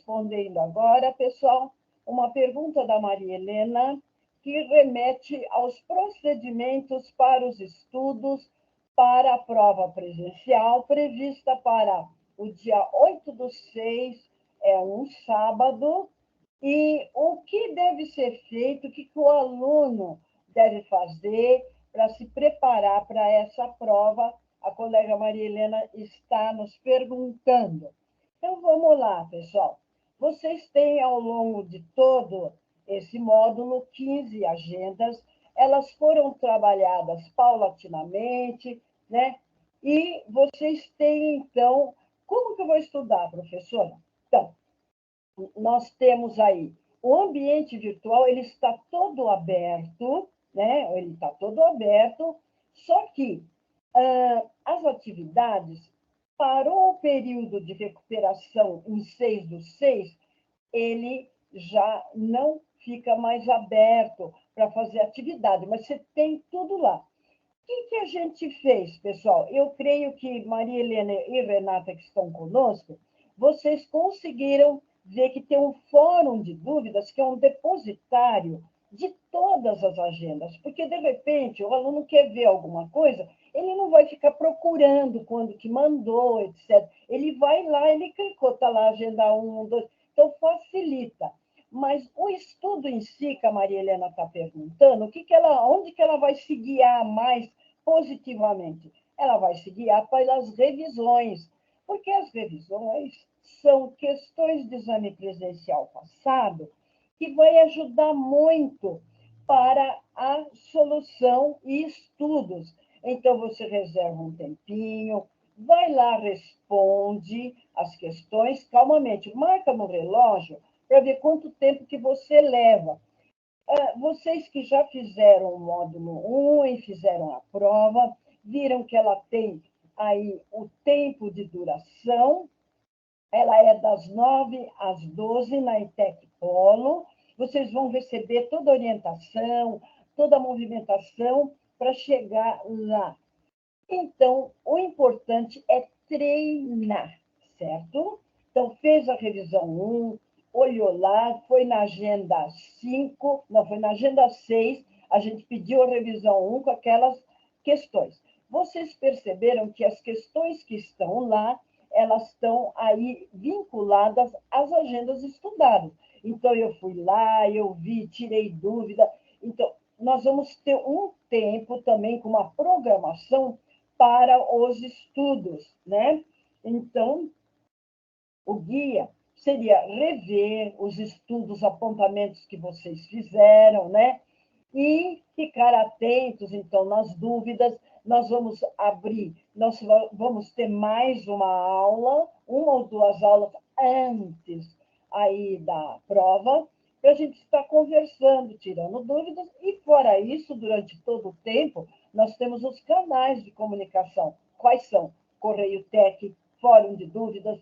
respondendo agora, pessoal, uma pergunta da Maria Helena, que remete aos procedimentos para os estudos para a prova presencial, prevista para o dia 8/6, é um sábado, e o que deve ser feito, o que o aluno deve fazer para se preparar para essa prova. A colega Maria Helena está nos perguntando. Então, vamos lá, pessoal. Vocês têm, ao longo de todo esse módulo, 15 agendas. Elas foram trabalhadas paulatinamente, né? E vocês têm, então... Como que eu vou estudar, professora? Então, nós temos aí o ambiente virtual, ele está todo aberto, né? Ele está todo aberto, só que as atividades, parou o período de recuperação em 6/6, ele já não fica mais aberto para fazer atividade, mas você tem tudo lá. O que a gente fez, pessoal? Eu creio que Maria Helena e Renata, que estão conosco, vocês conseguiram ver que tem um fórum de dúvidas, que é um depositário de todas as agendas, porque, de repente, o aluno quer ver alguma coisa, ele não vai ficar procurando quando que mandou, etc. Ele vai lá, ele clicou, está lá, agenda 1, 2, então facilita. Mas o estudo em si, que a Maria Helena está perguntando, onde que ela vai se guiar mais positivamente? Ela vai se guiar pelas revisões, porque as revisões são questões de exame presencial passado que vai ajudar muito para a solução e estudos. Então, você reserva um tempinho, vai lá, responde as questões calmamente, marca no relógio para ver quanto tempo que você leva. Vocês que já fizeram o módulo 1 e fizeram a prova, viram que ela tem aí o tempo de duração, ela é das 9 às 12 na ETEC Polo. Vocês vão receber toda a orientação, toda a movimentação para chegar lá. Então, o importante é treinar, certo? Então, fez a revisão 1, olhou lá, foi na agenda 5, não, foi na agenda 6, a gente pediu a revisão 1 com aquelas questões. Vocês perceberam que as questões que estão lá, elas estão aí vinculadas às agendas estudadas. Então, eu fui lá, eu vi, tirei dúvida. Então, nós vamos ter um tempo também com uma programação para os estudos, né? Então, o guia seria rever os estudos, apontamentos que vocês fizeram, né? E ficar atentos, então, nas dúvidas. Nós vamos abrir, nós vamos ter mais uma aula, 1 ou 2 aulas antes aí da prova, para a gente estar conversando, tirando dúvidas, e fora isso, durante todo o tempo, nós temos os canais de comunicação. Quais são? Correio Tec, Fórum de Dúvidas,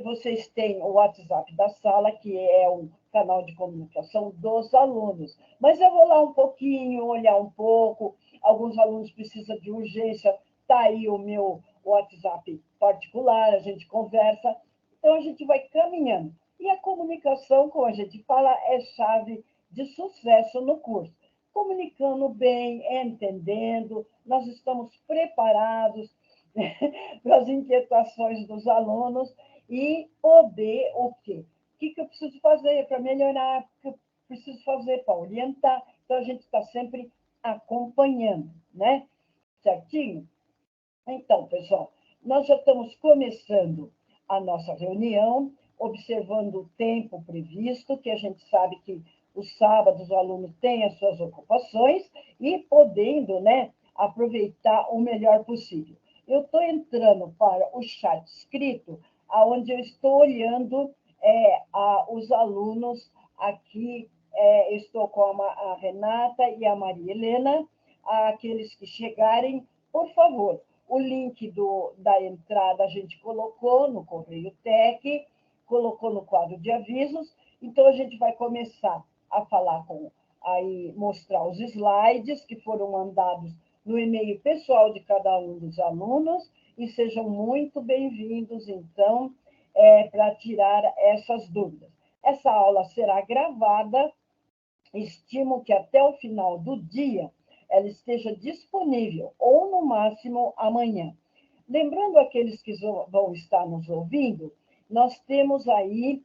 vocês têm o WhatsApp da sala, que é o canal de comunicação dos alunos. Mas eu vou lá um pouquinho, olhar um pouco, alguns alunos precisam de urgência, está aí o meu WhatsApp particular, a gente conversa, então a gente vai caminhando. E a comunicação, como a gente fala, é chave de sucesso no curso. Comunicando bem, entendendo, nós estamos preparados para as inquietações dos alunos e poder o quê? O que eu preciso fazer para melhorar? O que eu preciso fazer para orientar? Então, a gente está sempre acompanhando, né? Certinho? Então, pessoal, nós já estamos começando a nossa reunião, observando o tempo previsto, que a gente sabe que os sábados o aluno tem as suas ocupações e podendo, né, aproveitar o melhor possível. Eu estou entrando para o chat escrito, onde eu estou olhando os alunos aqui, estou com a Renata e a Maria Helena, aqueles que chegarem, por favor, o link da entrada a gente colocou no Correio Tec, colocou no quadro de avisos, então a gente vai começar a falar aí mostrar os slides que foram mandados no e-mail pessoal de cada um dos alunos, e sejam muito bem-vindos, então, para tirar essas dúvidas. Essa aula será gravada, estimo que até o final do dia ela esteja disponível, ou no máximo amanhã. Lembrando aqueles que vão estar nos ouvindo, nós temos aí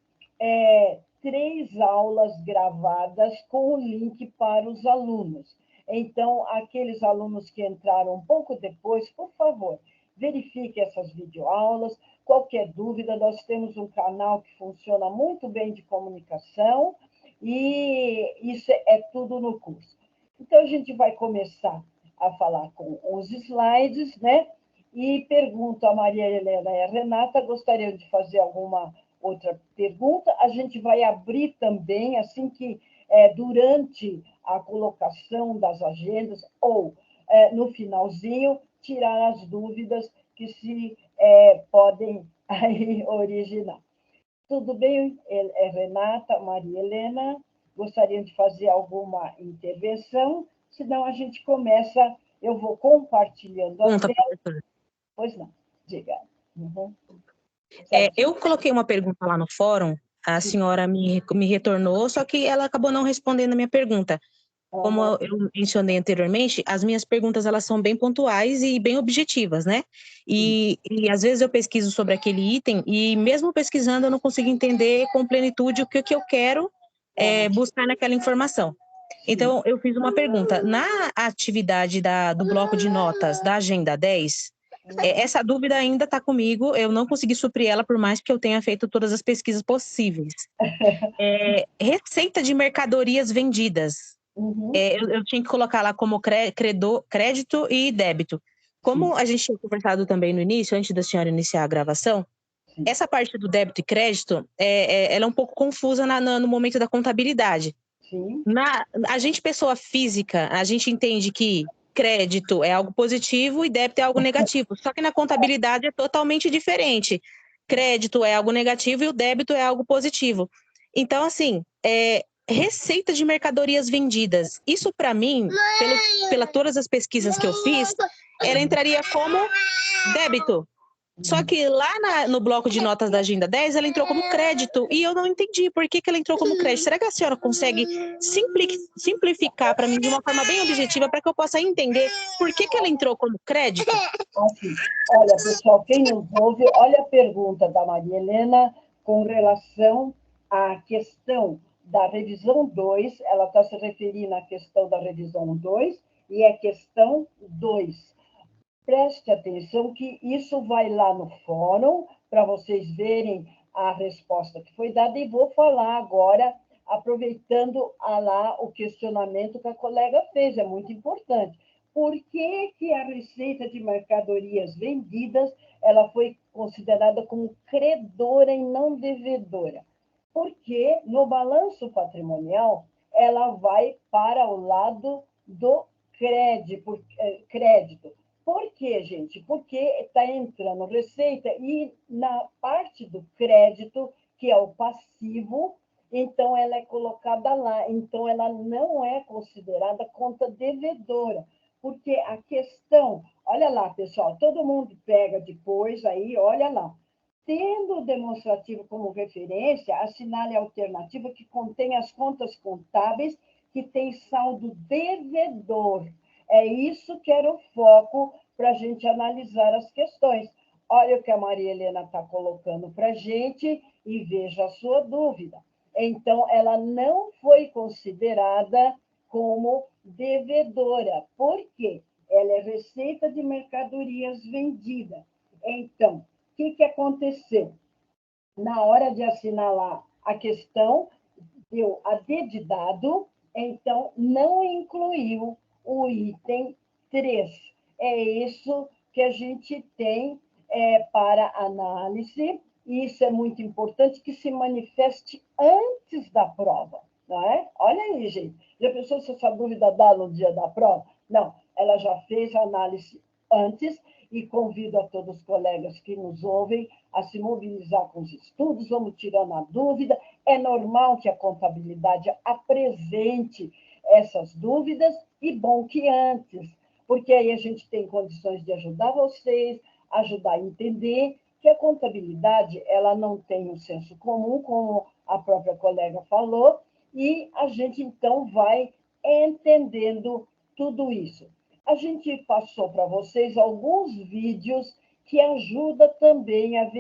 3 aulas gravadas com o link para os alunos. Então, aqueles alunos que entraram um pouco depois, por favor, verifique essas videoaulas. Qualquer dúvida, nós temos um canal que funciona muito bem de comunicação, e isso é tudo no curso. Então, a gente vai começar a falar com os slides, né? E pergunto a Maria Helena e a Renata, gostariam de fazer alguma outra pergunta? A gente vai abrir também, assim que durante a colocação das agendas, ou no finalzinho, tirar as dúvidas que se podem aí originar. Tudo bem, Renata, Maria Helena? Gostariam de fazer alguma intervenção? Senão a gente começa, eu vou compartilhando a tela. Professora. Pois não, diga. Uhum. Eu coloquei uma pergunta lá no fórum, a senhora me retornou, só que ela acabou não respondendo a minha pergunta. Como eu mencionei anteriormente, as minhas perguntas elas são bem pontuais e bem objetivas, né? E às vezes eu pesquiso sobre aquele item e mesmo pesquisando eu não consigo entender com plenitude o que eu quero buscar naquela informação. Então, eu fiz uma pergunta. Na atividade do bloco de notas da Agenda 10, essa dúvida ainda está comigo, eu não consegui suprir ela, por mais que eu tenha feito todas as pesquisas possíveis. Receita de mercadorias vendidas. Eu tinha que colocar lá como crédito e débito. Como a gente tinha conversado também no início, antes da senhora iniciar a gravação, essa parte do débito e crédito, ela é um pouco confusa no momento da contabilidade. Sim. A gente, pessoa física, a gente entende que crédito é algo positivo e débito é algo negativo. Só que na contabilidade é totalmente diferente. Crédito é algo negativo e o débito é algo positivo. Então, assim, receita de mercadorias vendidas. Isso, para mim, pela todas as pesquisas que eu fiz, ela entraria como débito. Só que lá no bloco de notas da Agenda 10, ela entrou como crédito, e eu não entendi por que ela entrou como crédito. Será que a senhora consegue simplificar para mim de uma forma bem objetiva, para que eu possa entender por que ela entrou como crédito? Assim, olha, pessoal, quem nos ouve, olha a pergunta da Maria Helena com relação à questão da revisão 2, ela está se referindo à questão da revisão 2, e é questão 2. Preste atenção que isso vai lá no fórum, para vocês verem a resposta que foi dada, e vou falar agora, aproveitando lá o questionamento que a colega fez, é muito importante. Por que a receita de mercadorias vendidas ela foi considerada como credora e não devedora? Porque no balanço patrimonial ela vai para o lado do crédito. Por quê, gente? Porque está entrando receita e na parte do crédito, que é o passivo, então ela é colocada lá. Então, ela não é considerada conta devedora. Porque a questão, olha lá, pessoal, todo mundo pega depois aí, olha lá. Tendo o demonstrativo como referência, assinale a alternativa que contém as contas contábeis que tem saldo devedor. É isso que era o foco para a gente analisar as questões. Olha o que a Maria Helena está colocando para a gente e veja a sua dúvida. Então, ela não foi considerada como devedora. Por quê? Ela é receita de mercadorias vendida. Então, o que aconteceu? Na hora de assinalar a questão, deu a D de dado, então não incluiu o item 3. É isso que a gente tem para análise, e isso é muito importante que se manifeste antes da prova. Não é? Olha aí, gente. Já pensou se essa dúvida dá no dia da prova? Não, ela já fez a análise antes, e convido a todos os colegas que nos ouvem a se mobilizar com os estudos, vamos tirando a dúvida. É normal que a contabilidade apresente essas dúvidas, e bom que antes, porque aí a gente tem condições de ajudar vocês, ajudar a entender que a contabilidade ela não tem um senso comum, como a própria colega falou, e a gente, então, vai entendendo tudo isso. A gente passou para vocês alguns vídeos que ajudam também a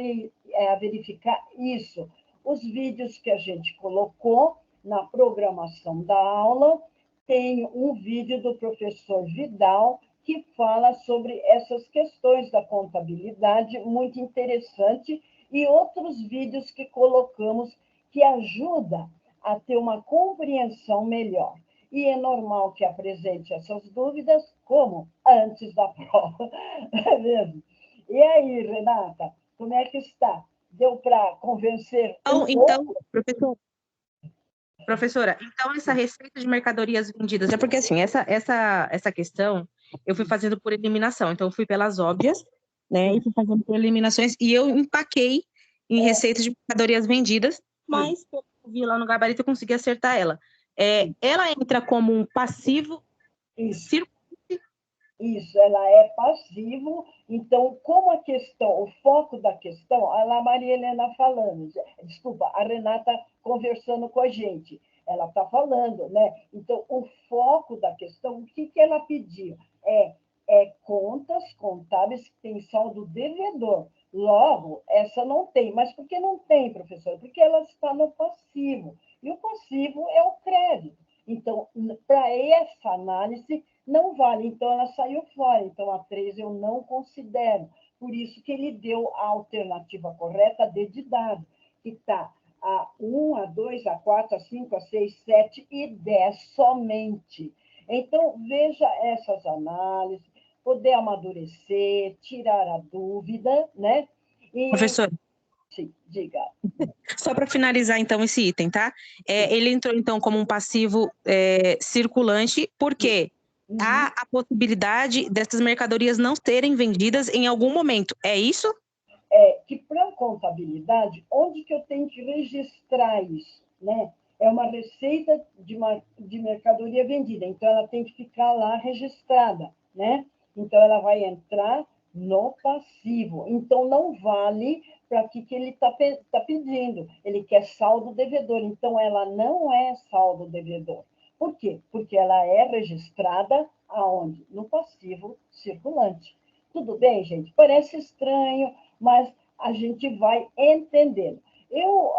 verificar isso. Os vídeos que a gente colocou na programação da aula, tem um vídeo do professor Vidal, que fala sobre essas questões da contabilidade, muito interessante, e outros vídeos que colocamos que ajudam a ter uma compreensão melhor. E é normal que apresente essas dúvidas como antes da prova, não é mesmo? E aí, Renata, como é que está? Deu para convencer Então, professora, então essa receita de mercadorias vendidas, é porque assim, essa questão eu fui fazendo por eliminação, então eu fui pelas óbvias, né, e fui fazendo por eliminações, e eu empaquei em receitas de mercadorias vendidas, mas eu vi lá no gabarito eu consegui acertar ela. Ela entra como um passivo circulante. Isso, ela é passivo. Então, como a questão, o foco da questão, a Maria Helena falando, desculpa, a Renata conversando com a gente, ela está falando, né? Então, o foco da questão, o que ela pediu? Contas contábeis que têm saldo devedor. Logo, essa não tem. Mas por que não tem, professora? Porque ela está no passivo. E o passivo é o crédito. Então, para essa análise, não vale. Então, ela saiu fora. Então, a 3 eu não considero. Por isso que ele deu a alternativa correta, D de dado, que está a 1, a 2, a 4, a 5, a 6, 7 e 10 somente. Então, veja essas análises, poder amadurecer, tirar a dúvida, né? Professor, sim, diga. Só para finalizar, então, esse item, tá? Ele entrou, então, como um passivo circulante, porque há a possibilidade dessas mercadorias não serem vendidas em algum momento. É isso? Que para a contabilidade, onde que eu tenho que registrar isso, né? É uma receita de mercadoria vendida, então ela tem que ficar lá registrada, né? Então ela vai entrar no passivo. Então não vale para que ele está pedindo. Ele quer saldo devedor, então ela não é saldo devedor. Por quê? Porque ela é registrada aonde? No passivo circulante. Tudo bem, gente? Parece estranho, mas a gente vai entendendo. Eu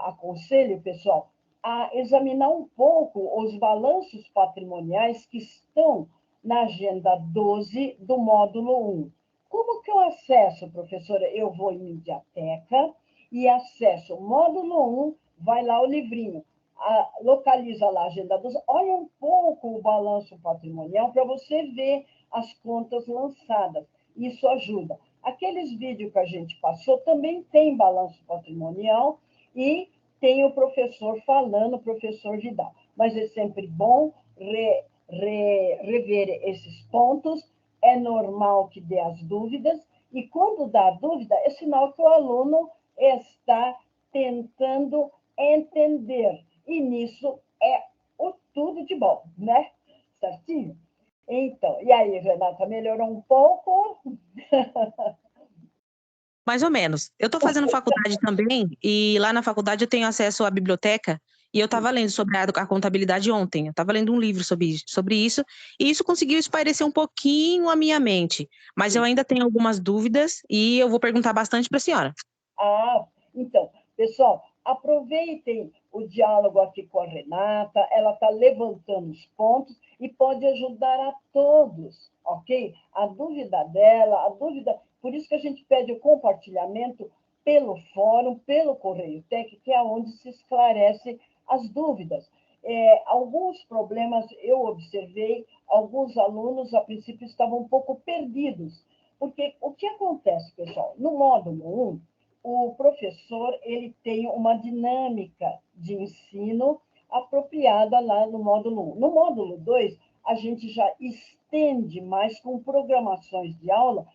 aconselho, pessoal, a examinar um pouco os balanços patrimoniais que estão na agenda 12 do módulo 1. Como que eu acesso, professora? Eu vou em Mediateca e acesso o módulo 1, vai lá o livrinho, localiza lá a agenda 12, olha um pouco o balanço patrimonial para você ver as contas lançadas. Isso ajuda. Aqueles vídeos que a gente passou também tem balanço patrimonial e tem o professor falando, o professor Vidal. Mas é sempre bom rever esses pontos, é normal que dê as dúvidas, e quando dá dúvida, é sinal que o aluno está tentando entender. E nisso é o tudo de bom, né? Certinho? Então, e aí, Renata, melhorou um pouco? Mais ou menos. Eu estou fazendo faculdade também, e lá na faculdade eu tenho acesso à biblioteca, e eu estava lendo sobre a contabilidade ontem. Eu estava lendo um livro sobre isso, e isso conseguiu espairecer um pouquinho a minha mente. Mas eu ainda tenho algumas dúvidas, e eu vou perguntar bastante para a senhora. Então, pessoal, aproveitem o diálogo aqui com a Renata, ela está levantando os pontos e pode ajudar a todos, ok? A dúvida dela, por isso que a gente pede o compartilhamento pelo fórum, pelo Correio Tec, que é onde se esclarece as dúvidas. Alguns problemas eu observei, alguns alunos, a princípio, estavam um pouco perdidos, porque o que acontece, pessoal? No módulo 1, o professor ele tem uma dinâmica de ensino apropriada lá no módulo 1. No módulo 2, a gente já estende mais com programações de aula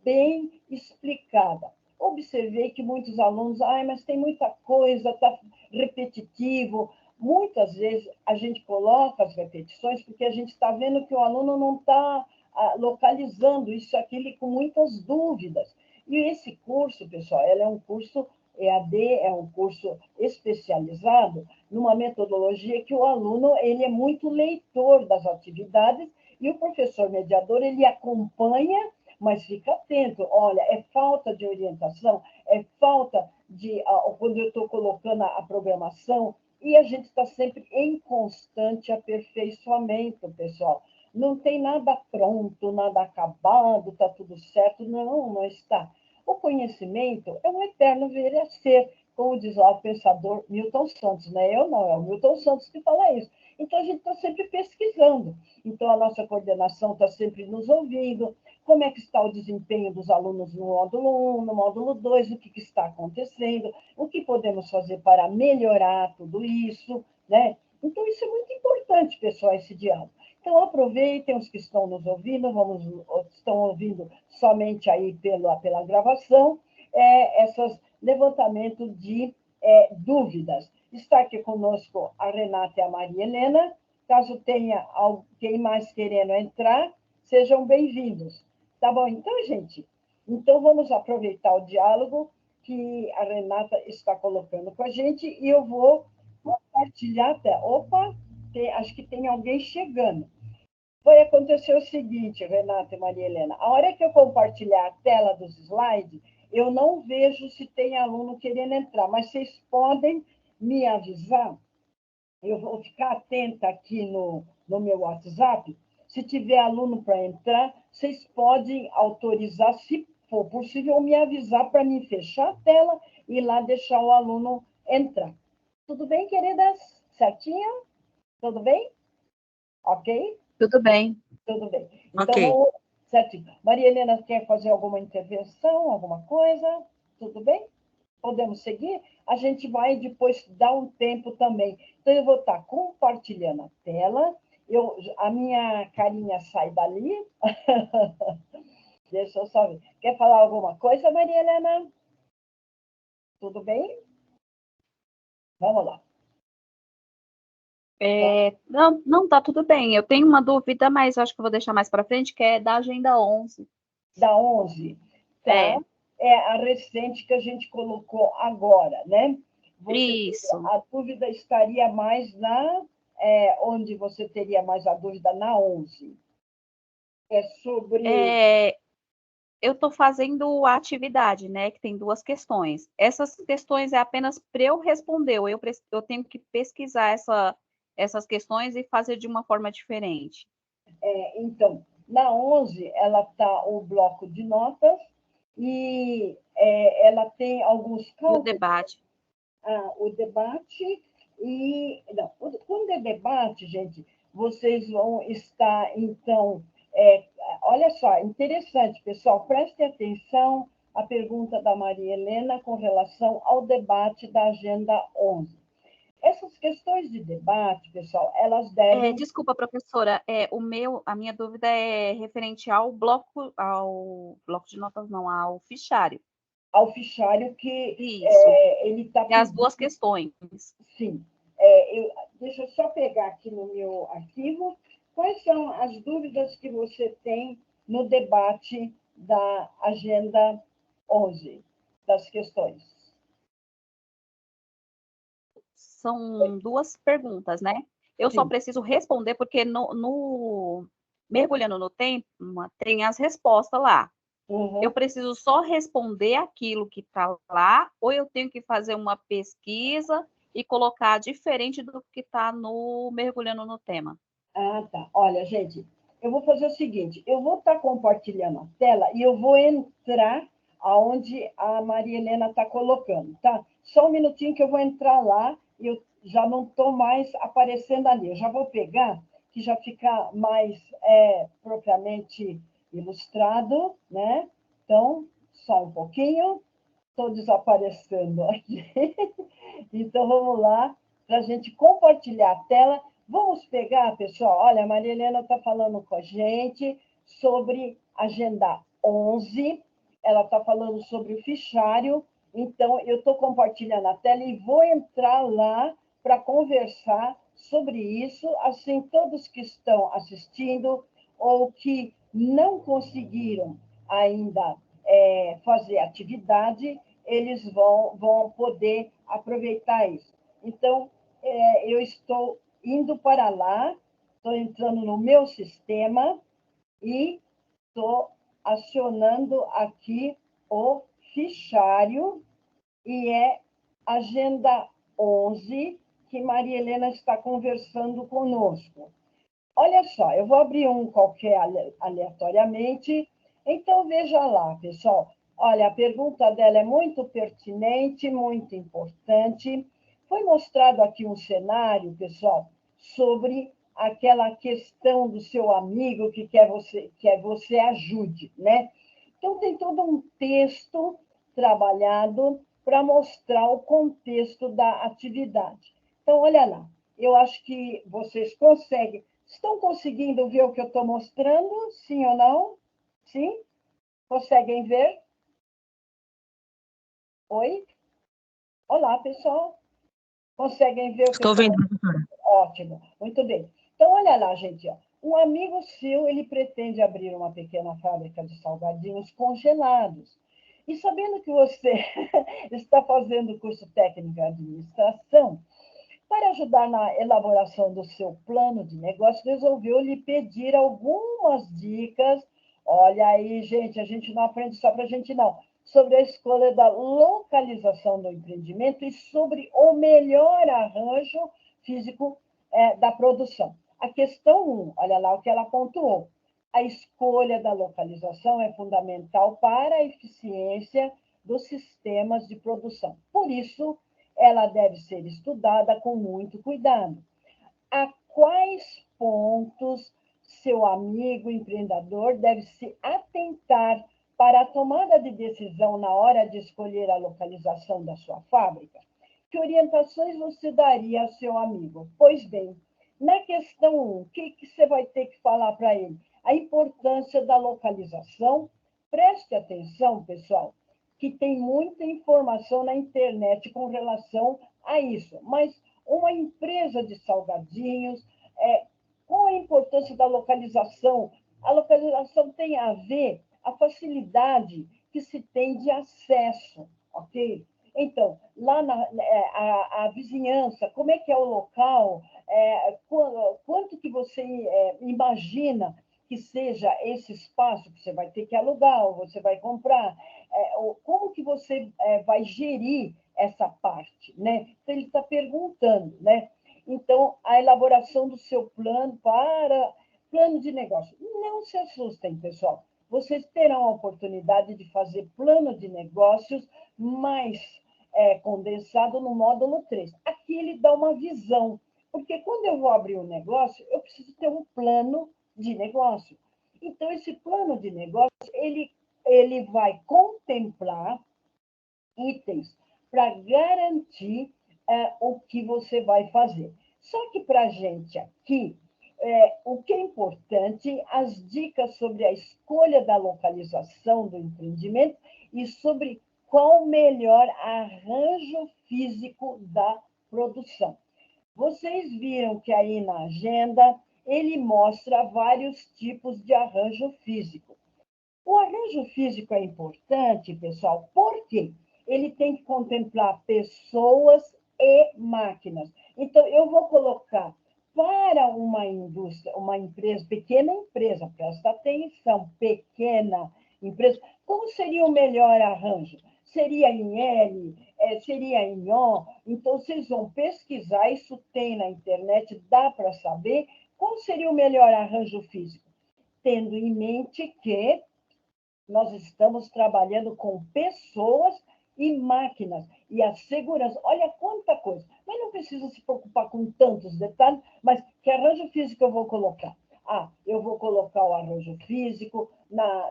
bem explicada. Observei que muitos alunos, mas tem muita coisa, está repetitivo. Muitas vezes a gente coloca as repetições porque a gente está vendo que o aluno não está localizando isso, aquilo com muitas dúvidas. E esse curso, pessoal, ele é um curso EAD, é um curso especializado numa metodologia que o aluno ele é muito leitor das atividades e o professor mediador ele acompanha, mas fica atento. Olha, é falta de orientação, é falta de quando eu estou colocando a programação, e a gente está sempre em constante aperfeiçoamento, pessoal. Não tem nada pronto, nada acabado, está tudo certo. Não, não está. O conhecimento é um eterno vir a ser, como diz lá o pensador Milton Santos, não é eu não, é o Milton Santos que fala isso. Então, a gente está sempre pesquisando. Então, a nossa coordenação está sempre nos ouvindo, como é que está o desempenho dos alunos no módulo 1, no módulo 2, o que está acontecendo, o que podemos fazer para melhorar tudo isso, né? Então, isso é muito importante, pessoal, esse diálogo. Então, aproveitem os que estão nos ouvindo, estão ouvindo somente aí pela gravação, esses levantamentos de dúvidas. Está aqui conosco a Renata e a Maria Helena. Caso tenha alguém mais querendo entrar, sejam bem-vindos. Tá bom, então, gente? Então, vamos aproveitar o diálogo que a Renata está colocando com a gente e eu vou compartilhar até. Opa, acho que tem alguém chegando. Vai acontecer o seguinte, Renata e Maria Helena, a hora que eu compartilhar a tela dos slides, eu não vejo se tem aluno querendo entrar, mas vocês podem me avisar, eu vou ficar atenta aqui no meu WhatsApp, se tiver aluno para entrar, vocês podem autorizar, se for possível, me avisar para mim fechar a tela e lá deixar o aluno entrar. Tudo bem, queridas? Certinho? Tudo bem? Ok? Tudo bem. Tudo bem. Então, Ok. vamos, certinho. Maria Helena quer fazer alguma intervenção, alguma coisa? Tudo bem? Podemos seguir? A gente vai depois dar um tempo também. Então, eu vou estar compartilhando a tela. A minha carinha sai dali. Deixa eu só ver. Quer falar alguma coisa, Maria Helena? Tudo bem? Vamos lá. Não, tá tudo bem. Eu tenho uma dúvida, mas acho que eu vou deixar mais para frente, que é da Agenda 11. Da 11? Tá. É a recente que a gente colocou agora, né? Isso. A dúvida estaria mais onde você teria mais a dúvida? Na 11. É sobre... Eu estou fazendo a atividade, né? Que tem 2 questões. Essas questões é apenas para eu responder, ou eu tenho que pesquisar essas questões e fazer de uma forma diferente. Então, na 11, ela está o bloco de notas e ela tem alguns cálculos. E o debate. O debate e... Não, quando é debate, gente, vocês vão estar, então... olha só, interessante, pessoal, prestem atenção à pergunta da Maria Helena com relação ao debate da Agenda 11. Essas questões de debate, pessoal, elas devem... Desculpa, professora, a minha dúvida é referente ao bloco de notas, não, ao fichário. Ao fichário que ele está pedindo. E as 2 questões. Sim. Deixa eu só pegar aqui no meu arquivo. Quais são as dúvidas que você tem no debate da Agenda 11, das questões? São 2 perguntas, né? Eu só preciso responder, porque no Mergulhando no Tempo, tem as respostas lá. Uhum. Eu preciso só responder aquilo que está lá, ou eu tenho que fazer uma pesquisa e colocar diferente do que está no Mergulhando no Tema? Ah, tá. Olha, gente, eu vou fazer o seguinte, eu vou estar compartilhando a tela e eu vou entrar aonde a Maria Helena está colocando, tá? Só um minutinho que eu vou entrar lá e eu já não estou mais aparecendo ali. Eu já vou pegar, que já fica mais propriamente ilustrado, né? Então, só um pouquinho. Estou desaparecendo aqui. Então, vamos lá, para a gente compartilhar a tela. Vamos pegar, pessoal, olha, a Maria Helena está falando com a gente sobre Agenda 11, ela está falando sobre o fichário, então eu estou compartilhando a tela e vou entrar lá para conversar sobre isso, assim, todos que estão assistindo ou que não conseguiram ainda fazer atividade, eles vão poder aproveitar isso. Então, eu estou indo para lá, estou entrando no meu sistema e estou acionando aqui o fichário, e é agenda 11, que Maria Helena está conversando conosco. Olha só, eu vou abrir um qualquer aleatoriamente. Então, veja lá, pessoal. Olha, a pergunta dela é muito pertinente, muito importante. Foi mostrado aqui um cenário, pessoal, sobre aquela questão do seu amigo que quer você ajude, né? Então, tem todo um texto trabalhado para mostrar o contexto da atividade. Então, olha lá. Eu acho que vocês estão conseguindo ver o que eu estou mostrando? Sim ou não? Sim? Conseguem ver? Oi? Olá, pessoal. Conseguem ver o que Estou vendo, professora. Ótimo, muito bem. Então, olha lá, gente. Ó. Um amigo seu, ele pretende abrir uma pequena fábrica de salgadinhos congelados. E sabendo que você está fazendo o curso técnico em administração, para ajudar na elaboração do seu plano de negócio, resolveu lhe pedir algumas dicas. Olha aí, gente, a gente não aprende só para a gente, não. Sobre a escolha da localização do empreendimento e sobre o melhor arranjo físico da produção. A questão 1, olha lá o que ela pontuou. A escolha da localização é fundamental para a eficiência dos sistemas de produção. Por isso, ela deve ser estudada com muito cuidado. A quais pontos seu amigo empreendedor deve se atentar para a tomada de decisão na hora de escolher a localização da sua fábrica? Que orientações você daria ao seu amigo? Pois bem, na questão 1, o que você vai ter que falar para ele? A importância da localização. Preste atenção, pessoal, que tem muita informação na internet com relação a isso. Mas uma empresa de salgadinhos, qual a importância da localização? A localização tem a ver a facilidade que se tem de acesso, ok? Então, lá a vizinhança, como é que é o local? Quanto que você imagina que seja esse espaço que você vai ter que alugar ou você vai comprar? Como que você vai gerir essa parte, né? Então, ele está perguntando, né? Então, a elaboração do seu plano de negócio. Não se assustem, pessoal. Vocês terão a oportunidade de fazer plano de negócios mais condensado no módulo 3. Aqui ele dá uma visão, porque quando eu vou abrir um negócio, eu preciso ter um plano de negócio. Então, esse plano de negócio, ele vai contemplar itens para garantir o que você vai fazer. Só que para a gente aqui, o que é importante, as dicas sobre a escolha da localização do empreendimento e sobre qual o melhor arranjo físico da produção. Vocês viram que aí na agenda ele mostra vários tipos de arranjo físico. O arranjo físico é importante, pessoal, porque ele tem que contemplar pessoas e máquinas. Então, eu vou colocar para uma indústria, uma empresa, pequena empresa, presta atenção, pequena empresa, como seria o melhor arranjo? Seria em L, seria em O? Então, vocês vão pesquisar, isso tem na internet, dá para saber qual seria o melhor arranjo físico, tendo em mente que nós estamos trabalhando com pessoas e máquinas. E a segurança, olha quanta coisa. Mas não precisa se preocupar com tantos detalhes, mas que arranjo físico eu vou colocar? Eu vou colocar o arranjo físico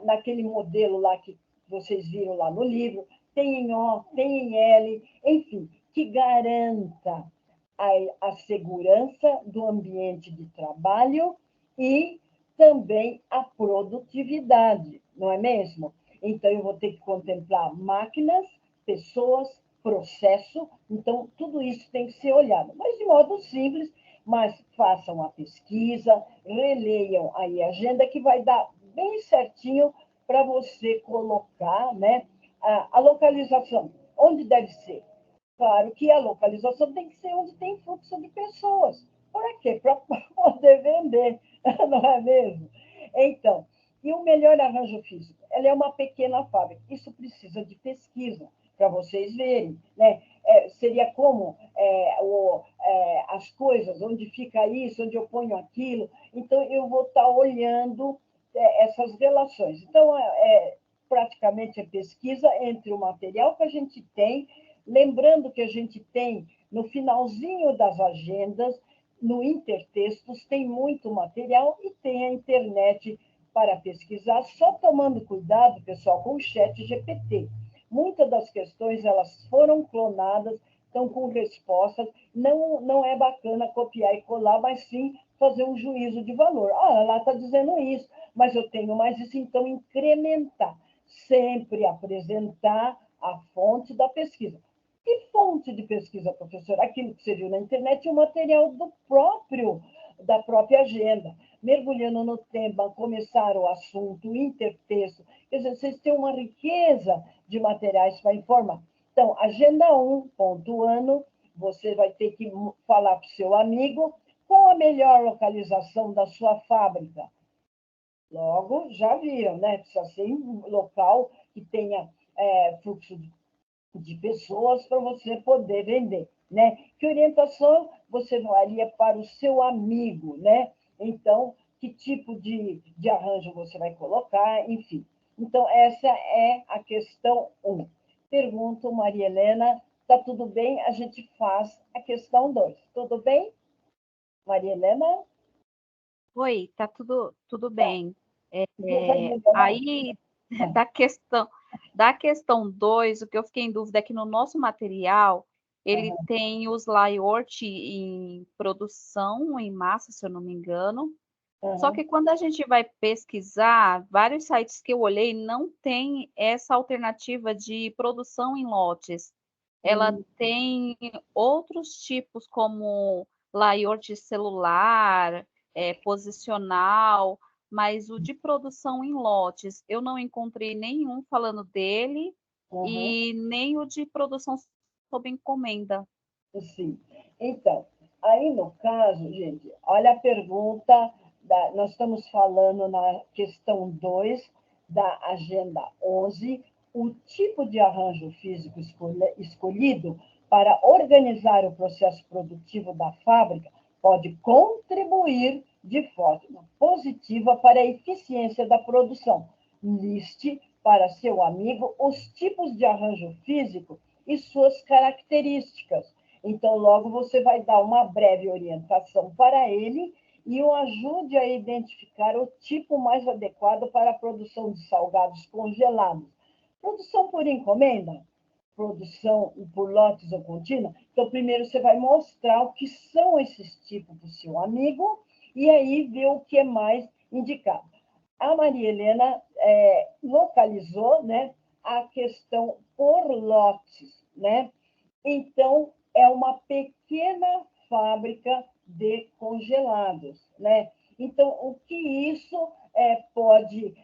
naquele modelo lá que vocês viram lá no livro, tem em O, tem em L, enfim, que garanta a segurança do ambiente de trabalho e também a produtividade, não é mesmo? Então, eu vou ter que contemplar máquinas, pessoas, processo, então, tudo isso tem que ser olhado, mas de modo simples, mas façam a pesquisa, releiam aí a agenda, que vai dar bem certinho para você colocar, né, a localização. Onde deve ser? Claro que a localização tem que ser onde tem fluxo de pessoas. Para quê? Para poder vender, não é mesmo? Então, e o melhor arranjo físico? Ela é uma pequena fábrica. Isso precisa de pesquisa, para vocês verem, né? Seria como as coisas, onde fica isso, onde eu ponho aquilo. Então, eu vou estar olhando essas relações. Então, praticamente é pesquisa entre o material que a gente tem, lembrando que a gente tem, no finalzinho das agendas, no Intertextos, tem muito material e tem a internet para pesquisar, só tomando cuidado, pessoal, com o chat GPT. Muitas das questões, elas foram clonadas, estão com respostas, não é bacana copiar e colar, mas sim fazer um juízo de valor. Ah, ela está dizendo isso, mas eu tenho mais isso, então incrementar. Sempre apresentar a fonte da pesquisa. Que fonte de pesquisa, professor? Aquilo que você viu na internet e o material da própria agenda. Mergulhando no tema, começar o assunto, o intertexto. Quer dizer, vocês têm uma riqueza de materiais para informar. Então, agenda 1, pontuando, você vai ter que falar para o seu amigo qual a melhor localização da sua fábrica. Logo, já viram, né? Precisa ser um local que tenha fluxo de pessoas para você poder vender, né? Que orientação você daria para o seu amigo, né? Então, que tipo de arranjo você vai colocar, enfim. Então, essa é a questão 1. Pergunto, Maria Helena, está tudo bem? A gente faz a questão 2. Tudo bem? Maria Helena? Oi, tá tudo bem. Aí, da questão 2, o que eu fiquei em dúvida é que no nosso material, ele tem os layout em produção, em massa, se eu não me engano. Só que quando a gente vai pesquisar, vários sites que eu olhei não tem essa alternativa de produção em lotes. Ela tem outros tipos, como layout celular, posicional, mas o de produção em lotes, eu não encontrei nenhum falando dele e nem o de produção sob encomenda. Sim. Então, aí no caso, gente, olha a pergunta, nós estamos falando na questão 2 da agenda 11, o tipo de arranjo físico escolhido para organizar o processo produtivo da fábrica pode contribuir de forma positiva para a eficiência da produção. Liste para seu amigo os tipos de arranjo físico e suas características. Então, logo você vai dar uma breve orientação para ele e o ajude a identificar o tipo mais adequado para a produção de salgados congelados. Produção por encomenda, produção por lotes ou contínua. Então, primeiro você vai mostrar o que são esses tipos para o seu amigo e aí ver o que é mais indicado. A Maria Helena localizou, né, a questão por lotes, né? Então, é uma pequena fábrica de congelados, né? Então, o que isso pode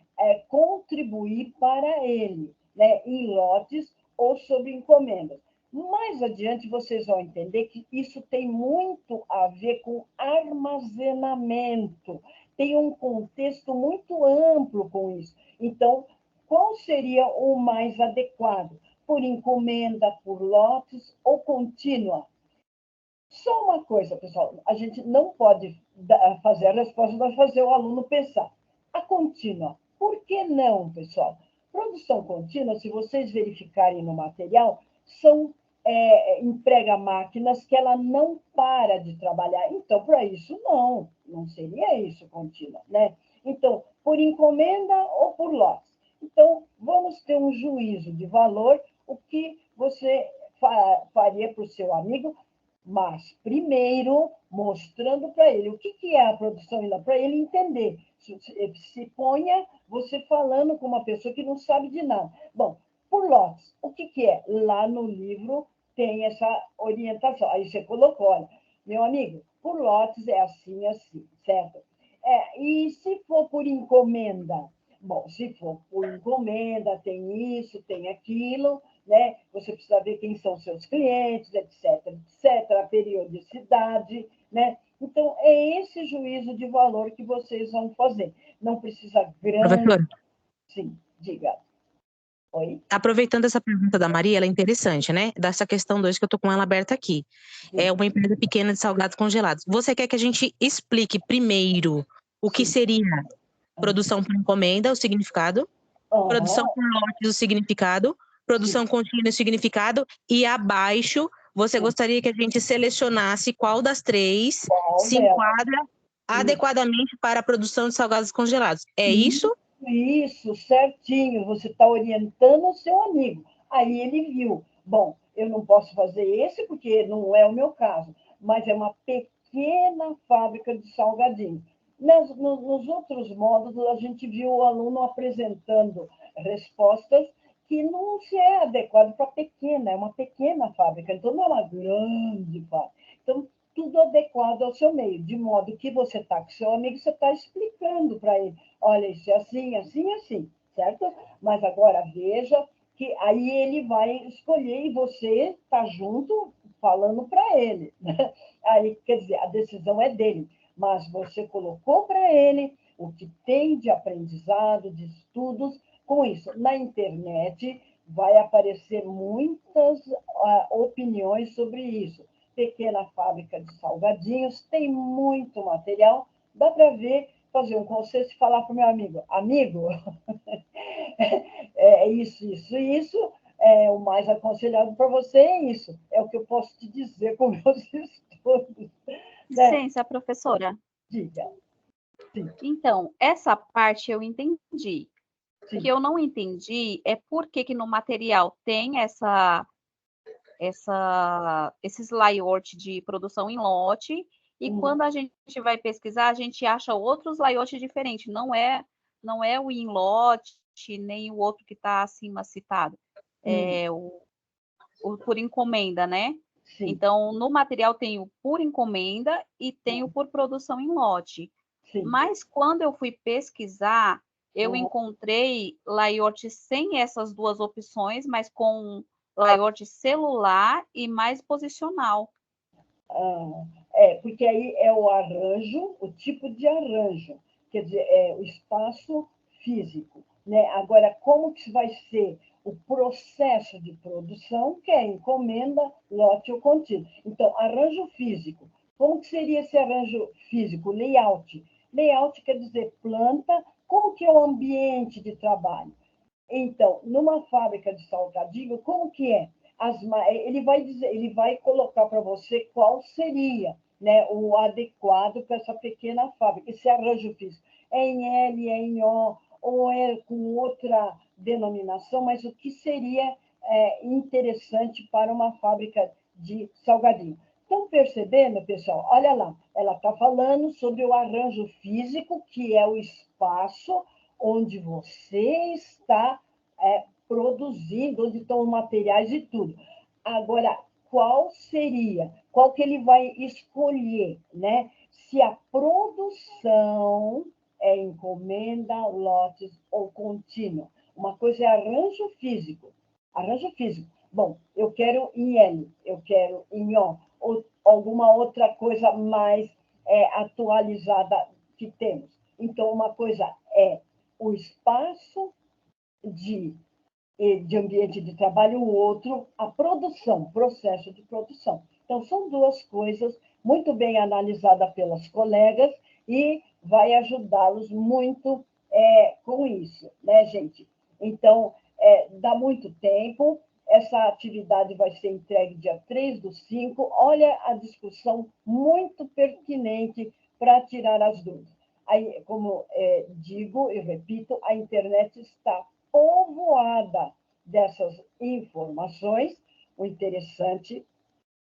contribuir para ele, né? Em lotes ou sob encomendas. Mais adiante, vocês vão entender que isso tem muito a ver com armazenamento, tem um contexto muito amplo com isso. Então, qual seria o mais adequado? Por encomenda, por lotes ou contínua? Só uma coisa, pessoal, a gente não pode fazer a resposta, vai fazer o aluno pensar. A contínua, por que não, pessoal? Produção contínua, se vocês verificarem no material, emprega máquinas que ela não para de trabalhar. Então, para isso, não seria isso contínua, né? Então, por encomenda ou por lotes. Então, vamos ter um juízo de valor, o que você faria para o seu amigo, mas primeiro mostrando para ele o que é a produção, para ele entender. Se ponha você falando com uma pessoa que não sabe de nada. Bom, por lotes, o que é? Lá no livro tem essa orientação. Aí você colocou, olha, meu amigo, por lotes é assim, certo? E se for por encomenda? Bom, se for por encomenda, tem isso, tem aquilo, né? Você precisa ver quem são seus clientes, etc, etc, a periodicidade, né? Então, é esse juízo de valor que vocês vão fazer. Não precisa grande... Professora, Sim, diga. Oi? aproveitando essa pergunta da Maria, ela é interessante, né? Dessa questão 2 que eu tô com ela aberta aqui. É uma empresa pequena de salgados congelados. Você quer que a gente explique primeiro o que seria produção por encomenda, o significado, produção por lotes, o significado, produção contínua, o significado, e abaixo você gostaria que a gente selecionasse qual das 3 se enquadra adequadamente para a produção de salgados congelados. É isso? Isso, certinho. Você está orientando o seu amigo. Aí ele viu. Bom, eu não posso fazer esse porque não é o meu caso, mas é uma pequena fábrica de salgadinho. Nos outros módulos, a gente viu o aluno apresentando respostas que não se é adequado para pequena, é uma pequena fábrica, então não é uma grande fábrica. Então, tudo adequado ao seu meio, de modo que você está com seu amigo, você está explicando para ele, olha, isso é assim, assim, assim, certo? Mas agora veja que aí ele vai escolher e você está junto falando para ele, né? Aí, quer dizer, a decisão é dele, mas você colocou para ele o que tem de aprendizado, de estudos com isso. Na internet vai aparecer muitas opiniões sobre isso. Pequena fábrica de salgadinhos, tem muito material, dá para ver, fazer um conceito e falar para o meu amigo, amigo, é isso, o mais aconselhado para você é isso, é o que eu posso te dizer com meus estudos. Licença, professora. Diga. Sim. Então, essa parte eu entendi. Sim. O que eu não entendi é por que no material tem esses layout de produção em lote, e quando a gente vai pesquisar, a gente acha outros layouts diferentes. Não é o em lote, nem o outro que está acima citado. É o por encomenda, né? Sim. Então, no material tem o por encomenda e tem o por produção em lote. Sim. Mas quando eu fui pesquisar, eu encontrei layout sem essas duas opções, mas com layout celular e mais posicional. Porque aí é o arranjo, o tipo de arranjo, quer dizer, é o espaço físico, né? Agora, como que vai ser o processo de produção, que é encomenda, lote ou contínuo. Então, arranjo físico. Como que seria esse arranjo físico? Layout. Layout quer dizer planta, como que é o ambiente de trabalho? Então, numa fábrica de salgadinho, como que é? Ele vai colocar para você qual seria, né, o adequado para essa pequena fábrica. Esse arranjo físico é em L, é em O, ou é com outra denominação, mas o que seria interessante para uma fábrica de salgadinho. Estão percebendo, pessoal? Olha lá, ela está falando sobre o arranjo físico, que é o espaço onde você está produzindo, onde estão os materiais e tudo. Agora, qual que ele vai escolher, né? Se a produção é encomenda, lotes ou contínuo. Uma coisa é arranjo físico. Arranjo físico. Bom, eu quero em L, eu quero em O, ou alguma outra coisa mais atualizada que temos. Então, uma coisa é o espaço de ambiente de trabalho, o outro, a produção, processo de produção. Então, são duas coisas muito bem analisadas pelas colegas e vai ajudá-los muito com isso, né, gente? Então, dá muito tempo, essa atividade vai ser entregue dia 3/5. Olha a discussão muito pertinente para tirar as dúvidas. Aí, como digo e repito, a internet está povoada dessas informações. O interessante é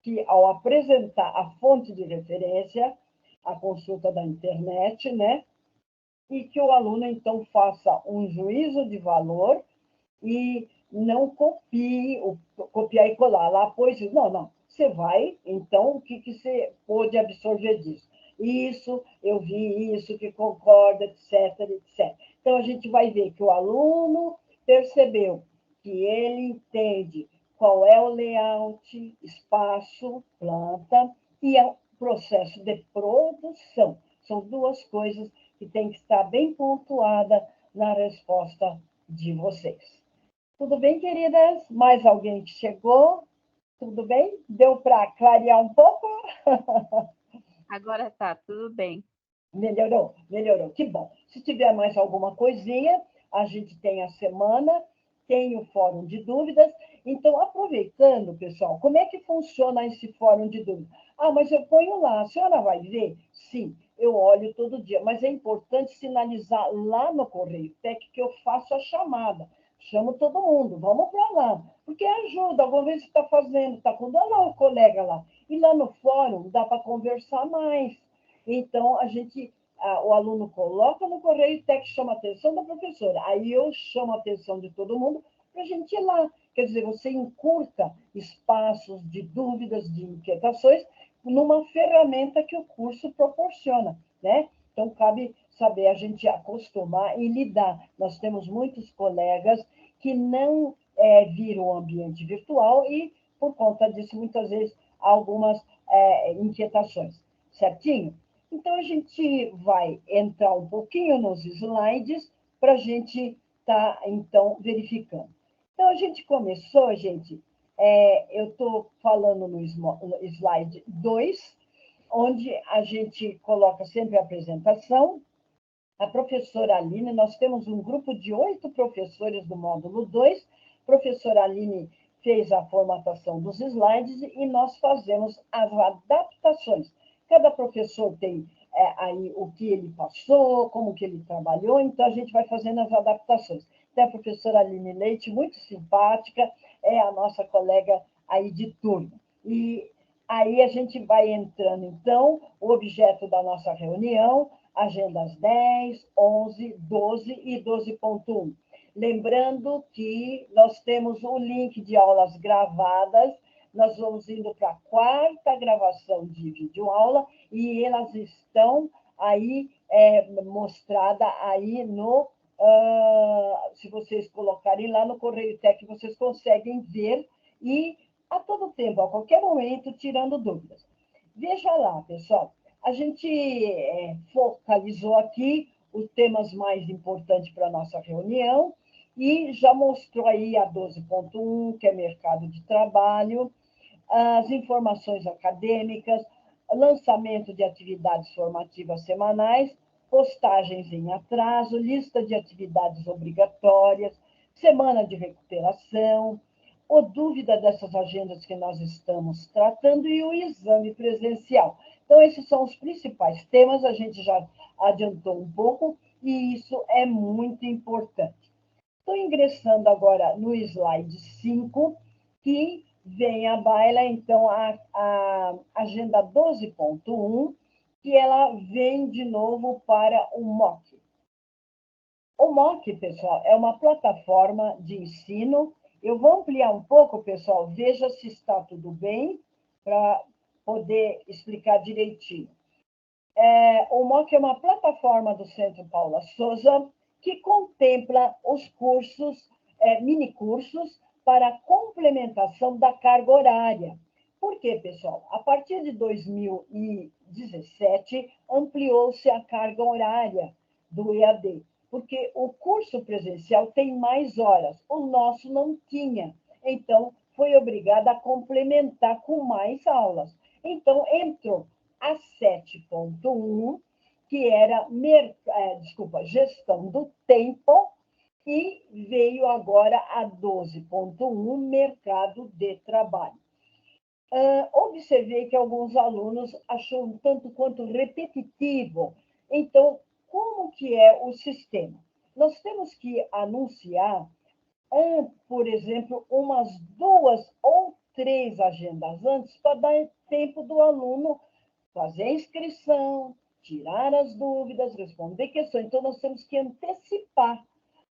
que, ao apresentar a fonte de referência, a consulta da internet, né, e que o aluno, então, faça um juízo de valor e não copie, copiar e colar lá, pois não. Você vai, então, o que você pôde absorver disso? Isso, eu vi isso, que concorda, etc, etc. Então, a gente vai ver que o aluno percebeu que ele entende qual é o layout, espaço, planta, e é o processo de produção. São duas coisas que têm que estar bem pontuadas na resposta de vocês. Tudo bem, queridas? Mais alguém que chegou? Tudo bem? Deu para clarear um pouco? Agora tá, tudo bem. Melhorou, melhorou. Que bom. Se tiver mais alguma coisinha, a gente tem a semana, tem o fórum de dúvidas. Então, aproveitando, pessoal, como é que funciona esse fórum de dúvidas? Ah, mas eu ponho lá, a senhora vai ver? Sim, eu olho todo dia, mas é importante sinalizar lá no Correio Tec que eu faço a chamada. Chamo todo mundo, vamos para lá, porque ajuda. Alguma vez você está fazendo, está com olha lá o colega lá. E lá no fórum dá para conversar mais. Então, o aluno coloca no Correio Tec, chama a atenção da professora. Aí eu chamo a atenção de todo mundo para a gente ir lá. Quer dizer, você encurta espaços de dúvidas, de inquietações, numa ferramenta que o curso proporciona, né? Então, cabe saber a gente acostumar e lidar. Nós temos muitos colegas que não viram o ambiente virtual e, por conta disso, muitas vezes, há algumas inquietações. Certinho? Então, a gente vai entrar um pouquinho nos slides para a gente estar, então, verificando. Então, a gente começou, gente, eu estou falando no slide 2, onde a gente coloca sempre a apresentação. A professora Aline, nós temos um grupo de 8 professores do módulo 2. A professora Aline fez a formatação dos slides e nós fazemos as adaptações. Cada professor tem aí o que ele passou, como que ele trabalhou, então a gente vai fazendo as adaptações. Tem a professora Aline Leite, muito simpática, é a nossa colega aí de turno. E aí a gente vai entrando, então, o objeto da nossa reunião, agendas 10, 11, 12 e 12.1. Lembrando que nós temos o link de aulas gravadas, nós vamos indo para a 4ª gravação de videoaula e elas estão aí mostradas aí no... se vocês colocarem lá no Correio Tec, vocês conseguem ver e a todo tempo, a qualquer momento, tirando dúvidas. Veja lá, pessoal, a gente focalizou aqui os temas mais importantes para a nossa reunião e já mostrou aí a 12.1, que é mercado de trabalho, as informações acadêmicas, lançamento de atividades formativas semanais, postagens em atraso, lista de atividades obrigatórias, semana de recuperação, ou dúvida dessas agendas que nós estamos tratando e o exame presencial. Então, esses são os principais temas, a gente já adiantou um pouco, e isso é muito importante. Estou ingressando agora no slide 5, que vem à baila, então, a agenda 12.1, que ela vem de novo para o MOOC. O MOOC, pessoal, é uma plataforma de ensino. Eu vou ampliar um pouco, pessoal, veja se está tudo bem, para poder explicar direitinho. O MOOC é uma plataforma do Centro Paula Souza que contempla os cursos, minicursos, para complementação da carga horária. Por quê, pessoal? A partir de 2017, ampliou-se a carga horária do EAD, porque o curso presencial tem mais horas, o nosso não tinha. Então, foi obrigado a complementar com mais aulas. Então, entrou a 7.1, que era gestão do tempo, e veio agora a 12.1, mercado de trabalho. Observei que alguns alunos acham um tanto quanto repetitivo. Então, como que é o sistema? Nós temos que anunciar, por exemplo, umas 2 ou 3 agendas antes, para dar tempo do aluno fazer a inscrição, tirar as dúvidas, responder questões. Então, nós temos que antecipar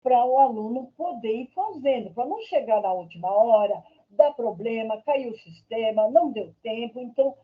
para o aluno poder ir fazendo, para não chegar na última hora, dar problema, caiu o sistema, não deu tempo. Então,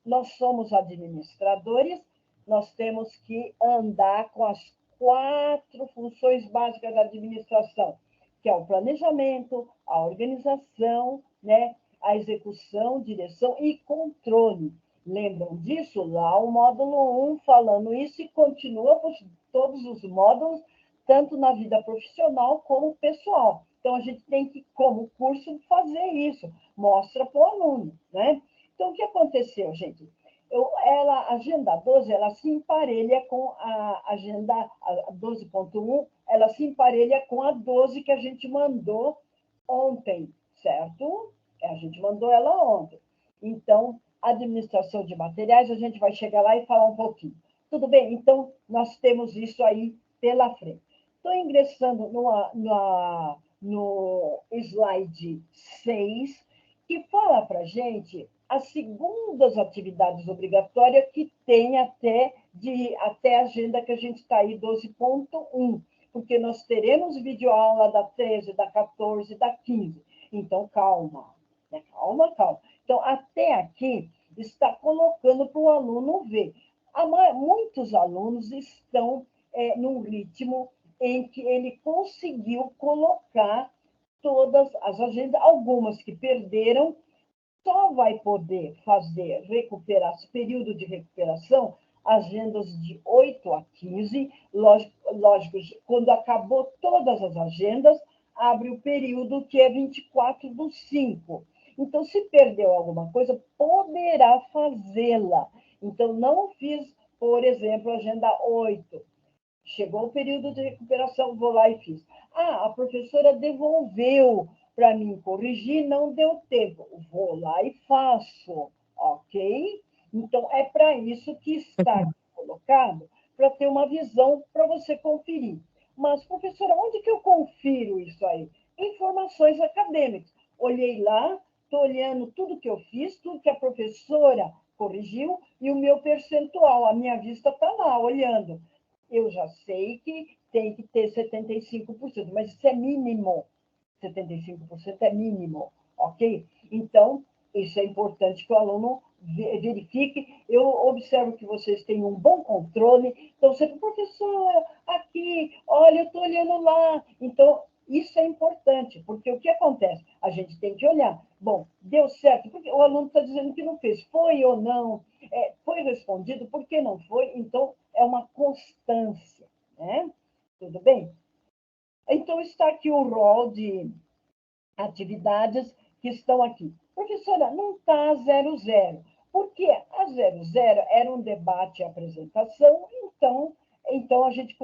nós somos administradores, nós temos que andar com as 4 funções básicas da administração, que é o planejamento, a organização, né, a execução, direção e controle. Lembram disso? Lá o módulo 1 falando isso e continua por todos os módulos, tanto na vida profissional como pessoal. Então, a gente tem que, como curso, fazer isso. Mostra para o aluno, né? Então, o que aconteceu, gente? A agenda 12, ela se emparelha com a agenda 12.1, ela se emparelha com a 12 que a gente mandou ontem, certo? A gente mandou ela ontem. Então, administração de materiais, a gente vai chegar lá e falar um pouquinho. Tudo bem? Então, nós temos isso aí pela frente. Estou ingressando no slide 6, que fala para a gente as segundas atividades obrigatórias que tem até a agenda que a gente está aí, 12.1, porque nós teremos videoaula da 13, da 14, da 15. Então, calma, né? Calma. Então, até aqui, está colocando para o aluno ver. Muitos alunos estão num ritmo em que ele conseguiu colocar todas as agendas, algumas que perderam, só vai poder recuperar esse período de recuperação, agendas de 8 a 15, lógico, quando acabou todas as agendas, abre o período que é 24/5. Então, se perdeu alguma coisa, poderá fazê-la. Então, não fiz, por exemplo, agenda 8. Chegou o período de recuperação, vou lá e fiz. A professora devolveu para mim corrigir, não deu tempo. Vou lá e faço, ok? Então, é para isso que está colocado, para ter uma visão para você conferir. Mas, professora, onde que eu confiro isso aí? Informações acadêmicas. Olhei lá, estou olhando tudo que eu fiz, tudo que a professora corrigiu e o meu percentual, a minha vista está lá, olhando. Eu já sei que tem que ter 75%, mas isso é mínimo. 75% é mínimo, ok? Então, isso é importante que o aluno verifique. Eu observo que vocês têm um bom controle. Então, você, professora, aqui, olha, eu estou olhando lá. Então, isso é importante, porque o que acontece? A gente tem que olhar. Bom, deu certo, porque o aluno está dizendo que não fez. Foi ou não? Foi respondido, por que não foi? Então, é uma constância, né? Tudo bem? Então, está aqui o rol de atividades que estão aqui. Professora, não está 00, porque a 00 era um debate e apresentação, então a gente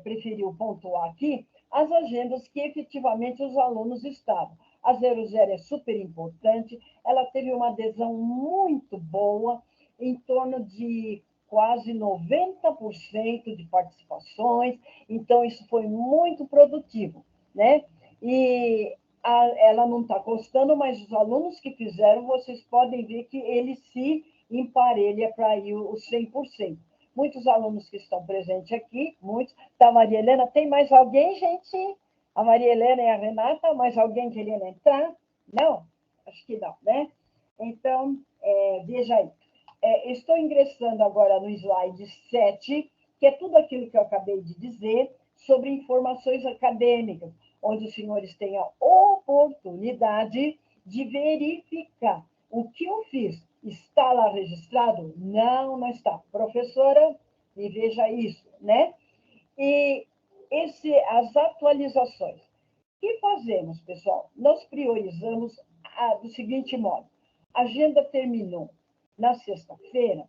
preferiu pontuar aqui as agendas que efetivamente os alunos estavam. A 00 é super importante, ela teve uma adesão muito boa, em torno de quase 90% de participações, então isso foi muito produtivo, né? E ela não está constando, mas os alunos que fizeram, vocês podem ver que ele se emparelha para ir os 100%. Muitos alunos que estão presentes aqui, muitos. Tá, Maria Helena, tem mais alguém, gente? A Maria Helena e a Renata, mais alguém querendo entrar? Não? Acho que não, né? Então, veja aí. Estou ingressando agora no slide 7, que é tudo aquilo que eu acabei de dizer sobre informações acadêmicas, onde os senhores têm a oportunidade de verificar o que eu fiz. Está lá registrado? Não, não está. Professora, me veja isso, né? E as atualizações. O que fazemos, pessoal? Nós priorizamos do seguinte modo. A agenda terminou na sexta-feira,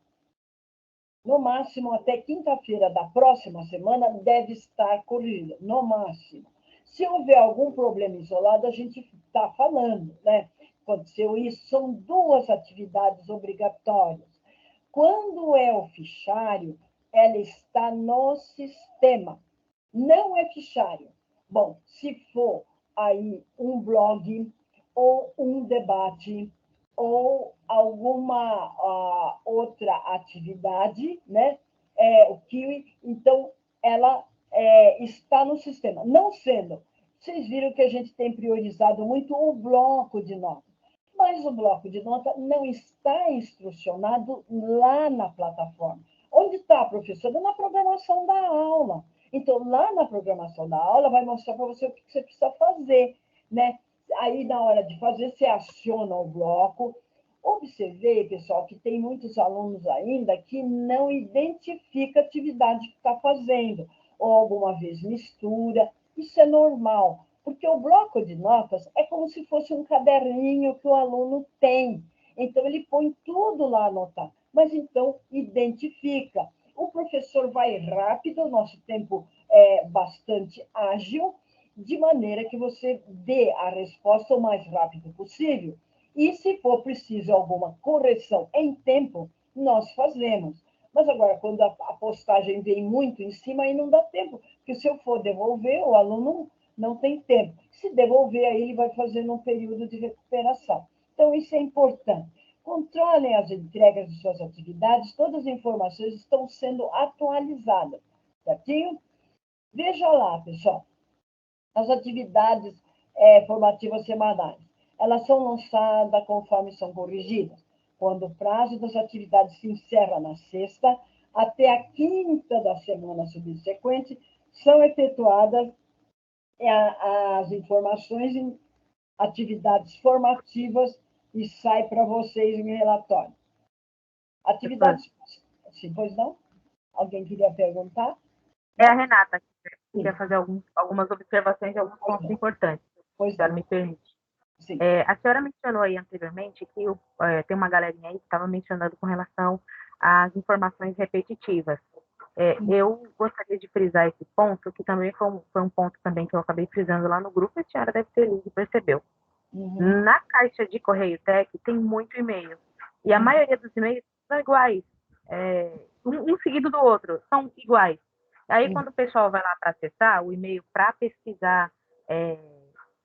no máximo até quinta-feira da próxima semana deve estar corrigida, no máximo. Se houver algum problema isolado, a gente está falando, né? Aconteceu isso, são 2 atividades obrigatórias. Quando é o fichário, ela está no sistema, não é fichário. Bom, se for aí um blog ou um debate ou alguma outra atividade, né? O Kiwi, então ela está no sistema. Não sendo, vocês viram que a gente tem priorizado muito o bloco de nota, mas o bloco de nota não está instrucionado lá na plataforma. Onde está, professora? Na programação da aula. Então, lá na programação da aula, vai mostrar para você o que você precisa fazer, né? Aí, na hora de fazer, você aciona o bloco. Observei, pessoal, que tem muitos alunos ainda que não identifica a atividade que está fazendo, ou alguma vez mistura. Isso é normal, porque o bloco de notas é como se fosse um caderninho que o aluno tem. Então, ele põe tudo lá anotado, mas então identifica. O professor vai rápido, o nosso tempo é bastante ágil, de maneira que você dê a resposta o mais rápido possível. E, se for preciso alguma correção em tempo, nós fazemos. Mas agora, quando a postagem vem muito em cima, aí não dá tempo, porque se eu for devolver, o aluno não tem tempo. Se devolver, aí ele vai fazer num período de recuperação. Então, isso é importante. Controlem as entregas de suas atividades, todas as informações estão sendo atualizadas, certinho? Veja lá, pessoal, as atividades formativas semanais. Elas são lançadas conforme são corrigidas. Quando o prazo das atividades se encerra na sexta, até a quinta da semana subsequente, são efetuadas as informações em atividades formativas e sai para vocês em relatório. Atividades... Sim, pois não? Alguém queria perguntar? É a Renata que quer fazer algumas observações e alguns pontos importantes, se a senhora me permite. Sim. A senhora mencionou aí anteriormente que tem uma galerinha aí que estava mencionando com relação às informações repetitivas. Eu gostaria de frisar esse ponto, que também foi um ponto também que eu acabei frisando lá no grupo, e a senhora deve ter lido e percebeu. Na caixa de Correio Tech tem muito e-mail, e a maioria dos e-mails são iguais, um seguido do outro, são iguais. Aí, quando o pessoal vai lá para acessar o e-mail para pesquisar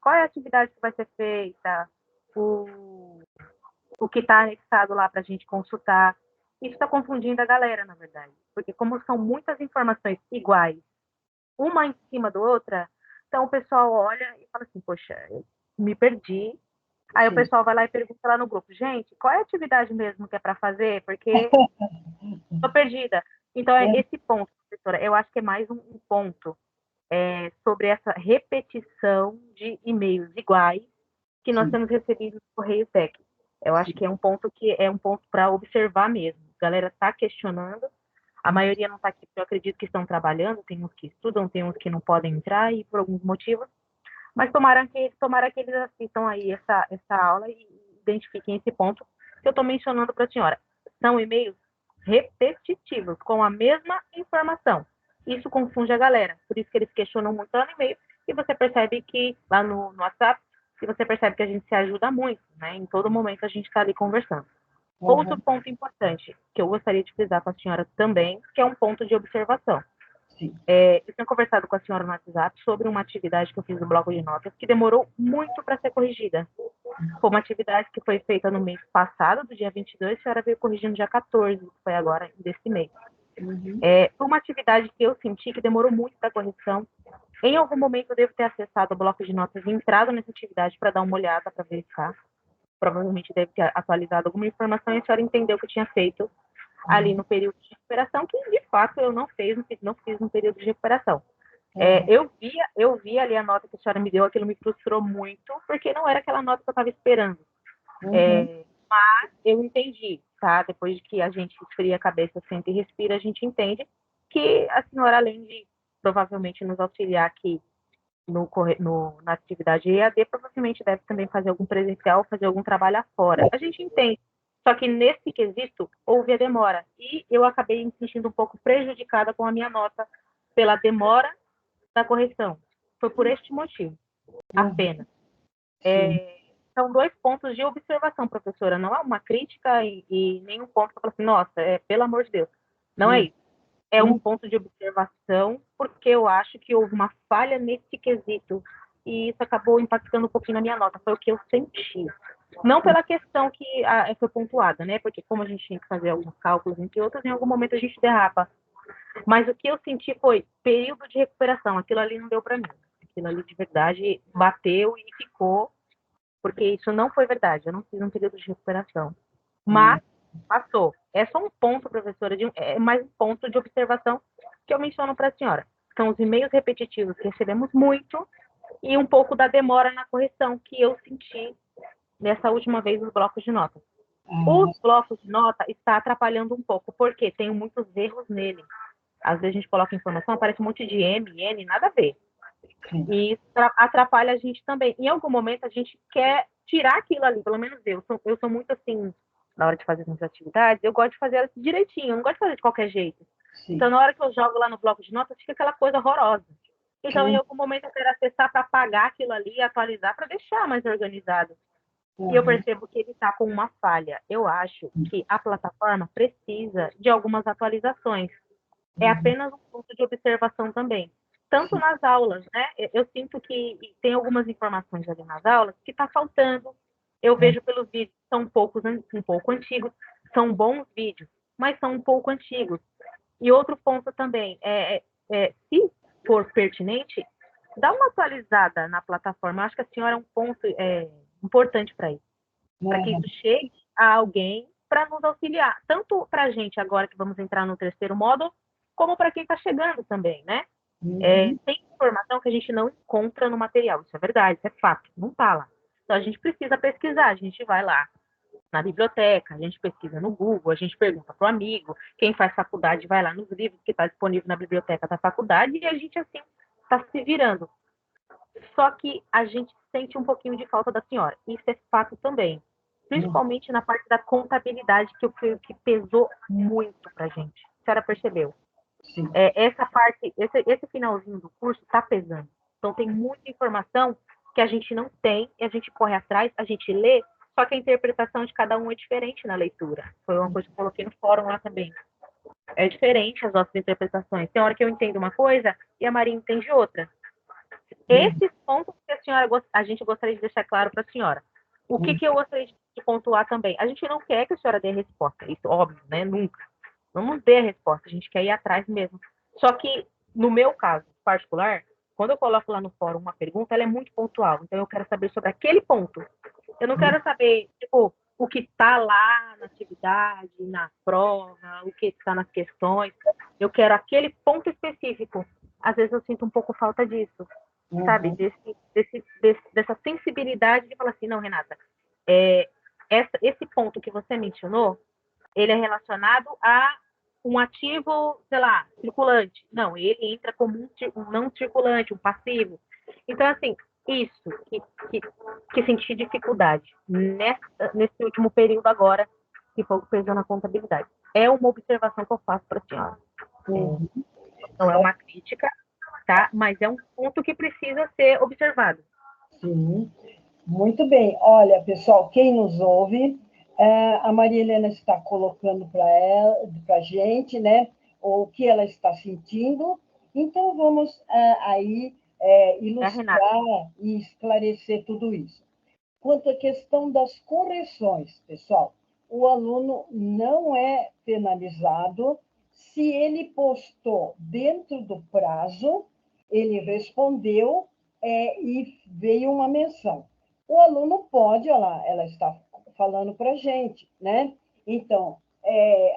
qual é a atividade que vai ser feita, o que está anexado lá para a gente consultar, isso está confundindo a galera, na verdade. Porque como são muitas informações iguais, uma em cima da outra, então o pessoal olha e fala assim, poxa, eu me perdi. Aí o pessoal vai lá e pergunta lá no grupo, gente, qual é a atividade mesmo que é para fazer? Porque estou perdida. Então, esse ponto, professora, eu acho que é mais um ponto sobre essa repetição de e-mails iguais que nós temos recebido do Correio Tech. Eu acho que é um ponto para observar mesmo. A galera está questionando, a maioria não está aqui, porque eu acredito que estão trabalhando, tem uns que estudam, tem uns que não podem entrar e por alguns motivos, mas tomara que eles assistam aí essa aula e identifiquem esse ponto que eu estou mencionando para a senhora. São e-mails repetitivos, com a mesma informação. Isso confunde a galera, por isso que eles questionam muito lá no e-mail, e você percebe que lá no WhatsApp, e você percebe que a gente se ajuda muito, né? Em todo momento a gente está ali conversando. Outro ponto importante que eu gostaria de frisar com a senhora também, que é um ponto de observação. Eu tenho conversado com a senhora no WhatsApp sobre uma atividade que eu fiz no bloco de notas que demorou muito para ser corrigida. Foi uma atividade que foi feita no mês passado, do dia 22, a senhora veio corrigindo no dia 14, que foi agora desse mês. Foi uma atividade que eu senti que demorou muito para correção. Em algum momento eu devo ter acessado o bloco de notas e entrado nessa atividade para dar uma olhada, para verificar. Provavelmente deve ter atualizado alguma informação e a senhora entendeu que eu tinha feito ali no período de recuperação, que de fato eu não fiz no período de recuperação. Eu vi ali a nota que a senhora me deu, aquilo me frustrou muito, porque não era aquela nota que eu estava esperando. Mas eu entendi, tá? Depois de que a gente esfria a cabeça, senta e respira, a gente entende que a senhora, além de provavelmente nos auxiliar aqui na atividade EAD, provavelmente deve também fazer algum presencial, fazer algum trabalho fora. A gente entende. Só que nesse quesito houve a demora. E eu acabei me sentindo um pouco prejudicada com a minha nota pela demora da correção. Foi por este motivo, apenas. São 2 pontos de observação, professora. Não é uma crítica e nenhum ponto que eu falo assim, nossa, pelo amor de Deus. Não é isso. É um ponto de observação, porque eu acho que houve uma falha nesse quesito. E isso acabou impactando um pouquinho na minha nota. Foi o que eu senti. Não pela questão que foi pontuada, né? Porque como a gente tinha que fazer alguns cálculos, entre outros, em algum momento a gente derrapa. Mas o que eu senti foi período de recuperação. Aquilo ali não deu para mim. Aquilo ali, de verdade, bateu e ficou, porque isso não foi verdade. Eu não fiz um período de recuperação. Mas passou. É só um ponto, professora, é mais um ponto de observação que eu menciono para a senhora. São os e-mails repetitivos que recebemos muito e um pouco da demora na correção que eu senti nessa última vez nos blocos de nota. Os blocos de nota está atrapalhando um pouco, porque tem muitos erros nele. Às vezes a gente coloca informação, aparece um monte de M, N, nada a ver. E isso atrapalha a gente também. Em algum momento a gente quer tirar aquilo ali, pelo menos eu sou muito assim, na hora de fazer as atividades, eu gosto de fazer elas direitinho, eu não gosto de fazer de qualquer jeito. Sim. Então, na hora que eu jogo lá no bloco de notas, fica aquela coisa horrorosa. Então, em algum momento eu quero acessar para apagar aquilo ali e atualizar para deixar mais organizado. E eu percebo que ele está com uma falha. Eu acho que a plataforma precisa de algumas atualizações. É apenas um ponto de observação também. Tanto nas aulas, né? Eu sinto que tem algumas informações ali nas aulas que está faltando. Eu vejo pelos vídeos que são um pouco antigos. São bons vídeos, mas são um pouco antigos. E outro ponto também, se for pertinente, dá uma atualizada na plataforma. Eu acho que a senhora é um ponto importante para isso. Para que isso chegue a alguém para nos auxiliar. Tanto para a gente agora que vamos entrar no terceiro módulo, como para quem está chegando também, né? Tem informação que a gente não encontra no material. Isso é verdade, isso é fato. Não está lá. Então, a gente precisa pesquisar. A gente vai lá na biblioteca, a gente pesquisa no Google, a gente pergunta para o amigo. Quem faz faculdade vai lá nos livros que está disponível na biblioteca da faculdade e a gente, assim, está se virando. Só que a gente sente um pouquinho de falta da senhora. Isso é fato também. Principalmente na parte da contabilidade, que pesou muito para a gente. A senhora percebeu? Essa parte, esse finalzinho do curso está pesando. Então, tem muita informação que a gente não tem, e a gente corre atrás, a gente lê, só que a interpretação de cada um é diferente na leitura. Foi uma coisa que eu coloquei no fórum lá também. É diferente as nossas interpretações. Tem hora que eu entendo uma coisa e a Maria entende outra. Esses pontos que a gente gostaria de deixar claro para a senhora. O que eu gostaria de pontuar também? A gente não quer que a senhora dê a resposta, isso óbvio, né? Nunca. Não nos dê a resposta, a gente quer ir atrás mesmo. Só que, no meu caso particular, quando eu coloco lá no fórum uma pergunta, ela é muito pontual. Então, eu quero saber sobre aquele ponto. Eu não quero saber, tipo, o que está lá na atividade, na prova, o que está nas questões. Eu quero aquele ponto específico. Às vezes eu sinto um pouco falta disso, sabe? Dessa sensibilidade de falar assim, não, Renata, esse ponto que você mencionou, ele é relacionado a um ativo, sei lá, circulante. Não, ele entra como um não circulante, um passivo. Então, assim, isso que senti dificuldade nesse último período agora, que foi o que pesou na contabilidade. É uma observação que eu faço para a senhora. Não é uma crítica, tá? Mas é um ponto que precisa ser observado. Sim, muito bem. Olha, pessoal, quem nos ouve, a Maria Helena está colocando para a gente, né, o que ela está sentindo. Então, vamos aí ilustrar e esclarecer tudo isso. Quanto à questão das correções, pessoal, o aluno não é penalizado se ele postou dentro do prazo, ele respondeu e veio uma menção. O aluno pode, olha lá, ela está falando para a gente, né? Então,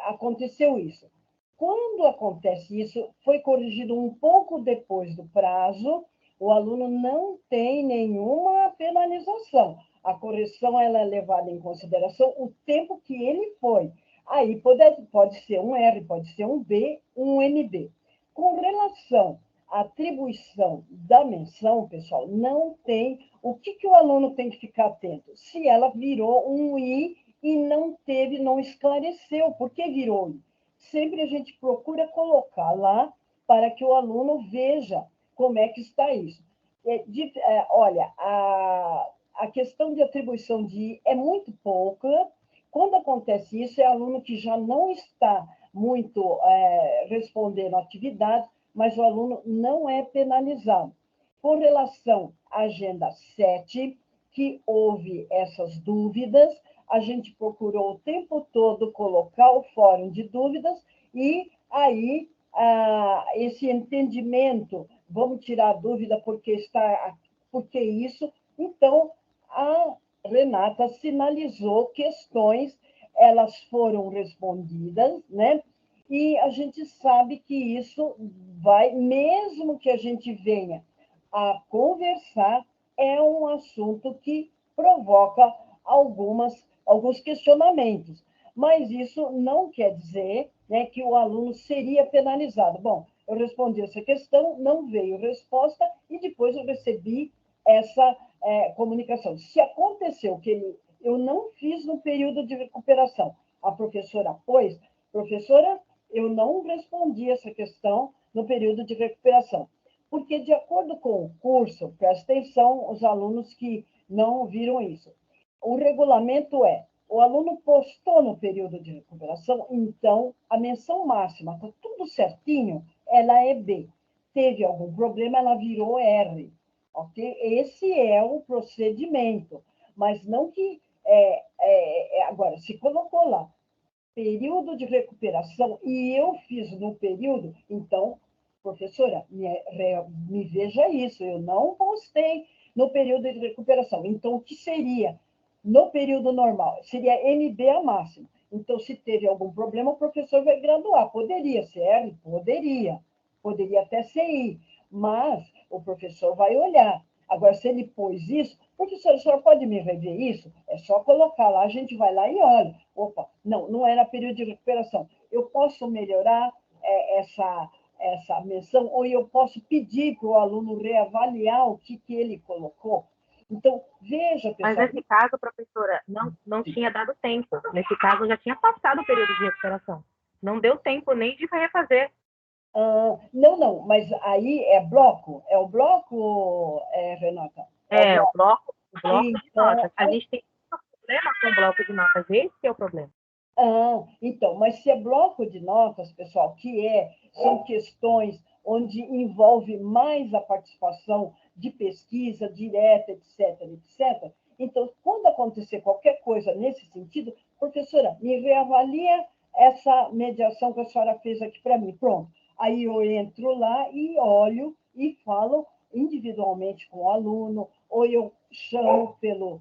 aconteceu isso. Quando acontece isso, foi corrigido um pouco depois do prazo, o aluno não tem nenhuma penalização. A correção ela é levada em consideração o tempo que ele foi. Aí pode ser um R, pode ser um B, um NB. Com relação à atribuição da menção, pessoal, não tem. O que o aluno tem que ficar atento? Se ela virou um I e não esclareceu por que virou I. Sempre a gente procura colocar lá para que o aluno veja como é que está isso. Olha, a questão de atribuição de I é muito pouca. Quando acontece isso, é aluno que já não está muito respondendo atividades, mas o aluno não é penalizado. Com relação à agenda 7, que houve essas dúvidas, a gente procurou o tempo todo colocar o fórum de dúvidas e aí esse entendimento, vamos tirar a dúvida porque isso, então a Renata sinalizou questões elas foram respondidas, né? E a gente sabe que isso vai, mesmo que a gente venha a conversar, é um assunto que provoca alguns questionamentos. Mas isso não quer dizer, né, que o aluno seria penalizado. Bom, eu respondi essa questão, não veio resposta, e depois eu recebi essa comunicação. Se aconteceu que eu não fiz no período de recuperação, a professora pôs, professora, eu não respondi essa questão no período de recuperação, porque, de acordo com o curso, presta atenção, os alunos que não viram isso, o regulamento o aluno postou no período de recuperação, então a menção máxima, está tudo certinho, ela é B. Teve algum problema, ela virou R. Ok? Esse é o procedimento, mas não que. Agora, se colocou lá período de recuperação e eu fiz no período, então, professora, me veja isso, eu não postei no período de recuperação. Então, o que seria no período normal? Seria MB a máxima. Então, se teve algum problema, o professor vai graduar. Poderia ser R? Poderia até ser I, mas o professor vai olhar. Agora, se ele pôs isso, professor, a senhora pode me rever isso? É só colocar lá, a gente vai lá e olha. Opa, não era período de recuperação. Eu posso melhorar essa menção, ou eu posso pedir para o aluno reavaliar o que ele colocou. Então, veja, pessoal. Mas nesse caso, professora, não tinha dado tempo. Nesse caso, já tinha passado o período de recuperação. Não deu tempo nem de refazer. Não, mas aí é bloco? É o bloco, Renata? O bloco então, de notas. A gente tem um problema com o bloco de notas. Esse é o problema. Então, mas se é bloco de notas, pessoal, são questões onde envolve mais a participação de pesquisa direta, etc. Então, quando acontecer qualquer coisa nesse sentido, professora, me reavalia essa mediação que a senhora fez aqui para mim. Pronto. Aí eu entro lá e olho e falo individualmente com o aluno, ou eu chamo pelo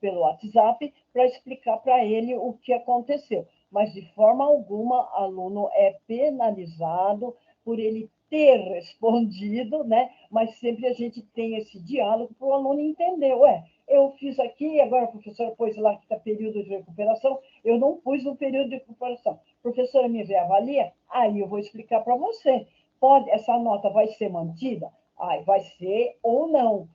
WhatsApp para explicar para ele o que aconteceu. Mas, de forma alguma, aluno é penalizado por ele ter respondido, né? Mas sempre a gente tem esse diálogo para o aluno entender. Eu fiz aqui, agora a professora pôs lá que está período de recuperação, eu não pus no período de recuperação. Professora, me reavalia? Aí eu vou explicar para você. Essa nota vai ser mantida? Vai ser ou não.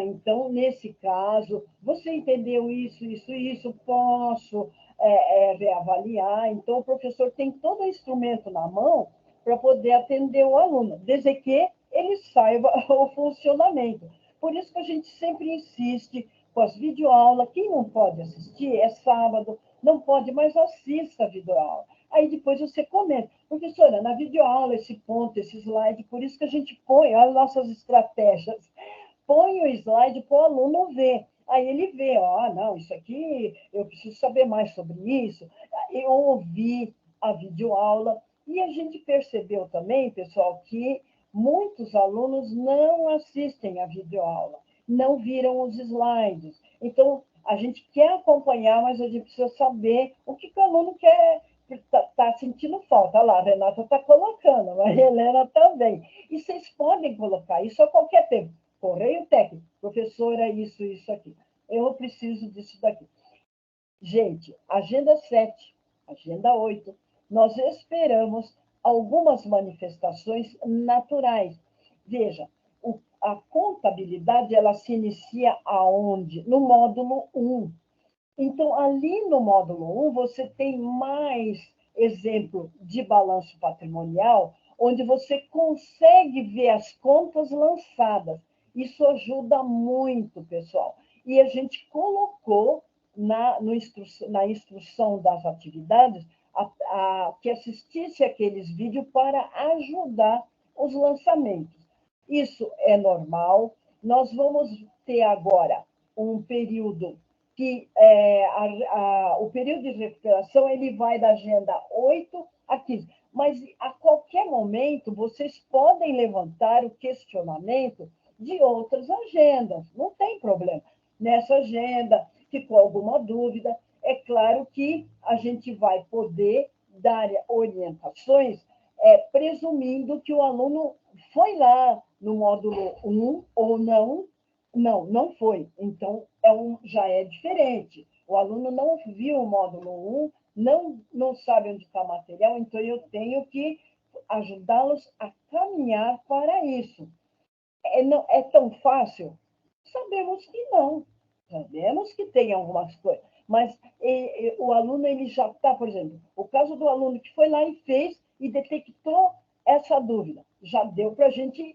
Então, nesse caso, você entendeu isso, posso reavaliar. Então, o professor tem todo o instrumento na mão para poder atender o aluno, desde que ele saiba o funcionamento. Por isso que a gente sempre insiste com as videoaulas. Quem não pode assistir é sábado, não pode, mas assista a videoaula. Aí depois você comenta, professora, na videoaula, esse ponto, esse slide, por isso que a gente põe as nossas estratégias. Põe o slide para o aluno ver. Aí ele vê, não, isso aqui, eu preciso saber mais sobre isso. Eu ouvi a videoaula e a gente percebeu também, pessoal, que muitos alunos não assistem a videoaula, não viram os slides. Então, a gente quer acompanhar, mas a gente precisa saber o que o aluno quer, está sentindo falta. Olha lá, a Renata está colocando, a Maria Helena também. E vocês podem colocar isso a qualquer tempo. Correio técnico, professora, isso aqui. Eu preciso disso daqui. Gente, agenda 7, agenda 8, nós esperamos algumas manifestações naturais. Veja, a contabilidade, ela se inicia aonde? No módulo 1. Então, ali no módulo 1, você tem mais exemplo de balanço patrimonial, onde você consegue ver as contas lançadas. Isso ajuda muito, pessoal. E a gente colocou na instrução das atividades que assistisse aqueles vídeos para ajudar os lançamentos. Isso é normal. Nós vamos ter agora um período que o período de recuperação ele vai da agenda 8 a 15. Mas a qualquer momento vocês podem levantar o questionamento de outras agendas, não tem problema. Nessa agenda ficou alguma dúvida, é claro que a gente vai poder dar orientações presumindo que o aluno foi lá no módulo 1 ou não. Não foi. Então, já é diferente. O aluno não viu o módulo 1, não sabe onde está o material, então eu tenho que ajudá-los a caminhar para isso. É tão fácil? Sabemos que não. Sabemos que tem algumas coisas. Mas o aluno ele já está, por exemplo, o caso do aluno que foi lá e fez e detectou essa dúvida. Já deu para a gente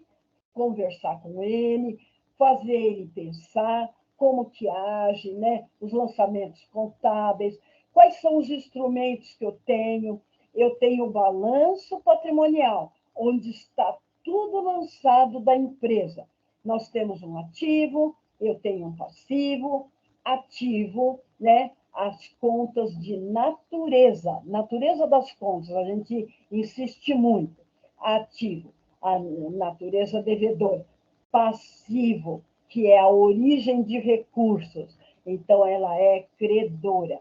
conversar com ele, fazer ele pensar como que age, né? Os lançamentos contábeis, quais são os instrumentos que eu tenho. Eu tenho o balanço patrimonial, onde está tudo lançado da empresa. Nós temos um ativo, eu tenho um passivo, ativo, né? As contas de natureza das contas, a gente insiste muito. Ativo, a natureza devedora. Passivo, que é a origem de recursos, então ela é credora.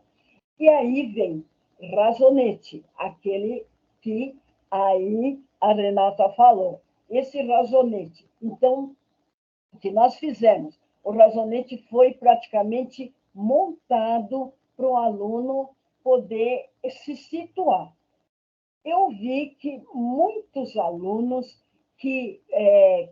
E aí vem razonete, aquele que aí a Renata falou. Esse razonete, então, o que nós fizemos? O razonete foi praticamente montado para o aluno poder se situar. Eu vi que muitos alunos que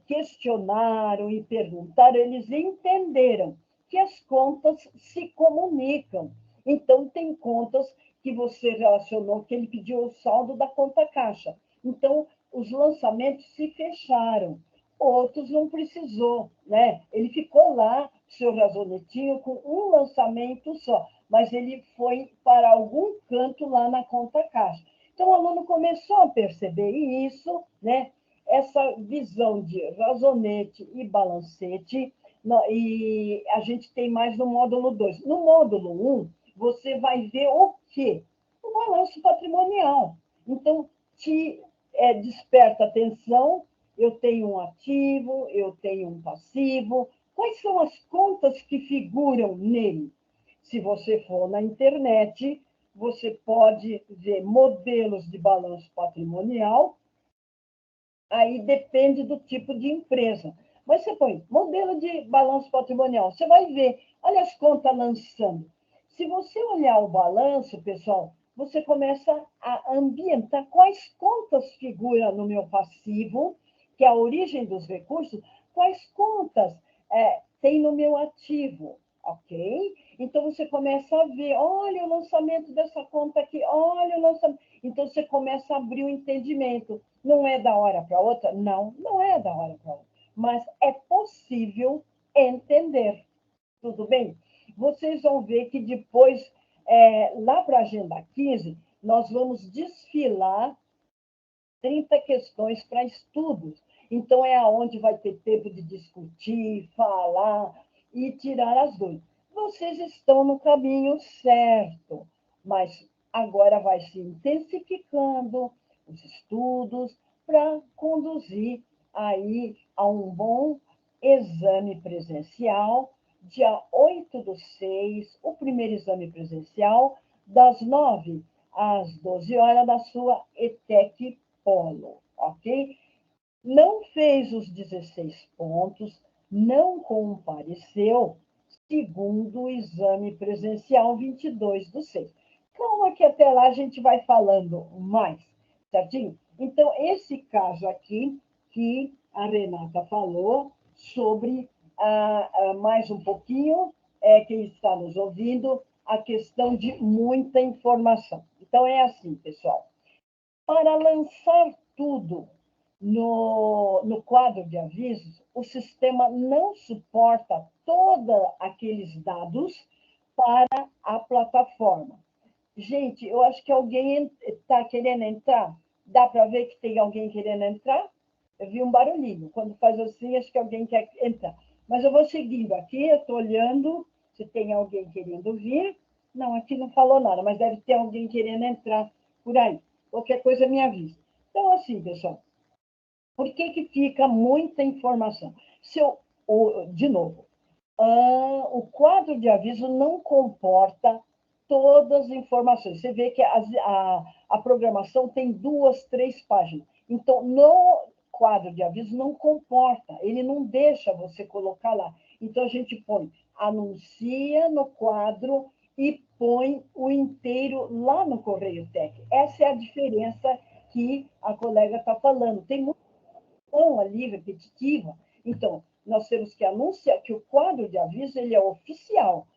questionaram e perguntaram, eles entenderam que as contas se comunicam. Então, tem contas que você relacionou, que ele pediu o saldo da conta caixa. Então, os lançamentos se fecharam. Outros não precisou, né? Ele ficou lá, seu razonetinho, com um lançamento só, mas ele foi para algum canto lá na conta caixa. Então, o aluno começou a perceber isso, né? Essa visão de razonete e balancete, e a gente tem mais no módulo 2. No módulo 1, você vai ver o quê? O balanço patrimonial. Então, desperta atenção, eu tenho um ativo, eu tenho um passivo. Quais são as contas que figuram nele? Se você for na internet, você pode ver modelos de balanço patrimonial, aí depende do tipo de empresa. Mas você põe modelo de balanço patrimonial, você vai ver, olha as contas lançando. Se você olhar o balanço, pessoal, você começa a ambientar quais contas figuram no meu passivo, que é a origem dos recursos, quais contas tem no meu ativo, ok? Então, você começa a ver, olha o lançamento dessa conta aqui, olha o lançamento. Então, você começa a abrir o entendimento. Não é da hora para outra? Não é da hora para outra. Mas é possível entender. Tudo bem? Vocês vão ver que depois, lá para a Agenda 15, nós vamos desfilar 30 questões para estudos. Então, é aonde vai ter tempo de discutir, falar e tirar as dúvidas. Vocês estão no caminho certo, mas agora vai se intensificando os estudos para conduzir aí a um bom exame presencial, dia 8/6, o primeiro exame presencial, das 9 às 12 horas, da sua ETEC Polo, ok? Não fez os 16 pontos, não compareceu, segundo o exame presencial 22/6. Calma que até lá a gente vai falando mais, certinho? Então, esse caso aqui, que a Renata falou sobre, mais um pouquinho, quem está nos ouvindo, a questão de muita informação. Então, é assim, pessoal. Para lançar tudo no quadro de avisos, o sistema não suporta todos aqueles dados para a plataforma. Gente, eu acho que alguém está querendo entrar. Dá para ver que tem alguém querendo entrar? Eu vi um barulhinho. Quando faz assim, acho que alguém quer entrar. Mas eu vou seguindo aqui, eu estou olhando se tem alguém querendo vir. Não, aqui não falou nada, mas deve ter alguém querendo entrar por aí. Qualquer coisa me avisa. Então, assim, pessoal, por que fica muita informação? De novo, o quadro de aviso não comporta todas as informações. Você vê que a programação tem 2, 3 páginas. Então, no quadro de aviso não comporta, ele não deixa você colocar lá. Então, a gente põe, anuncia no quadro e põe o inteiro lá no Correio Tech. Essa é a diferença que a colega está falando. Tem muita informação ali repetitiva. Então, nós temos que anunciar que o quadro de aviso ele é oficial.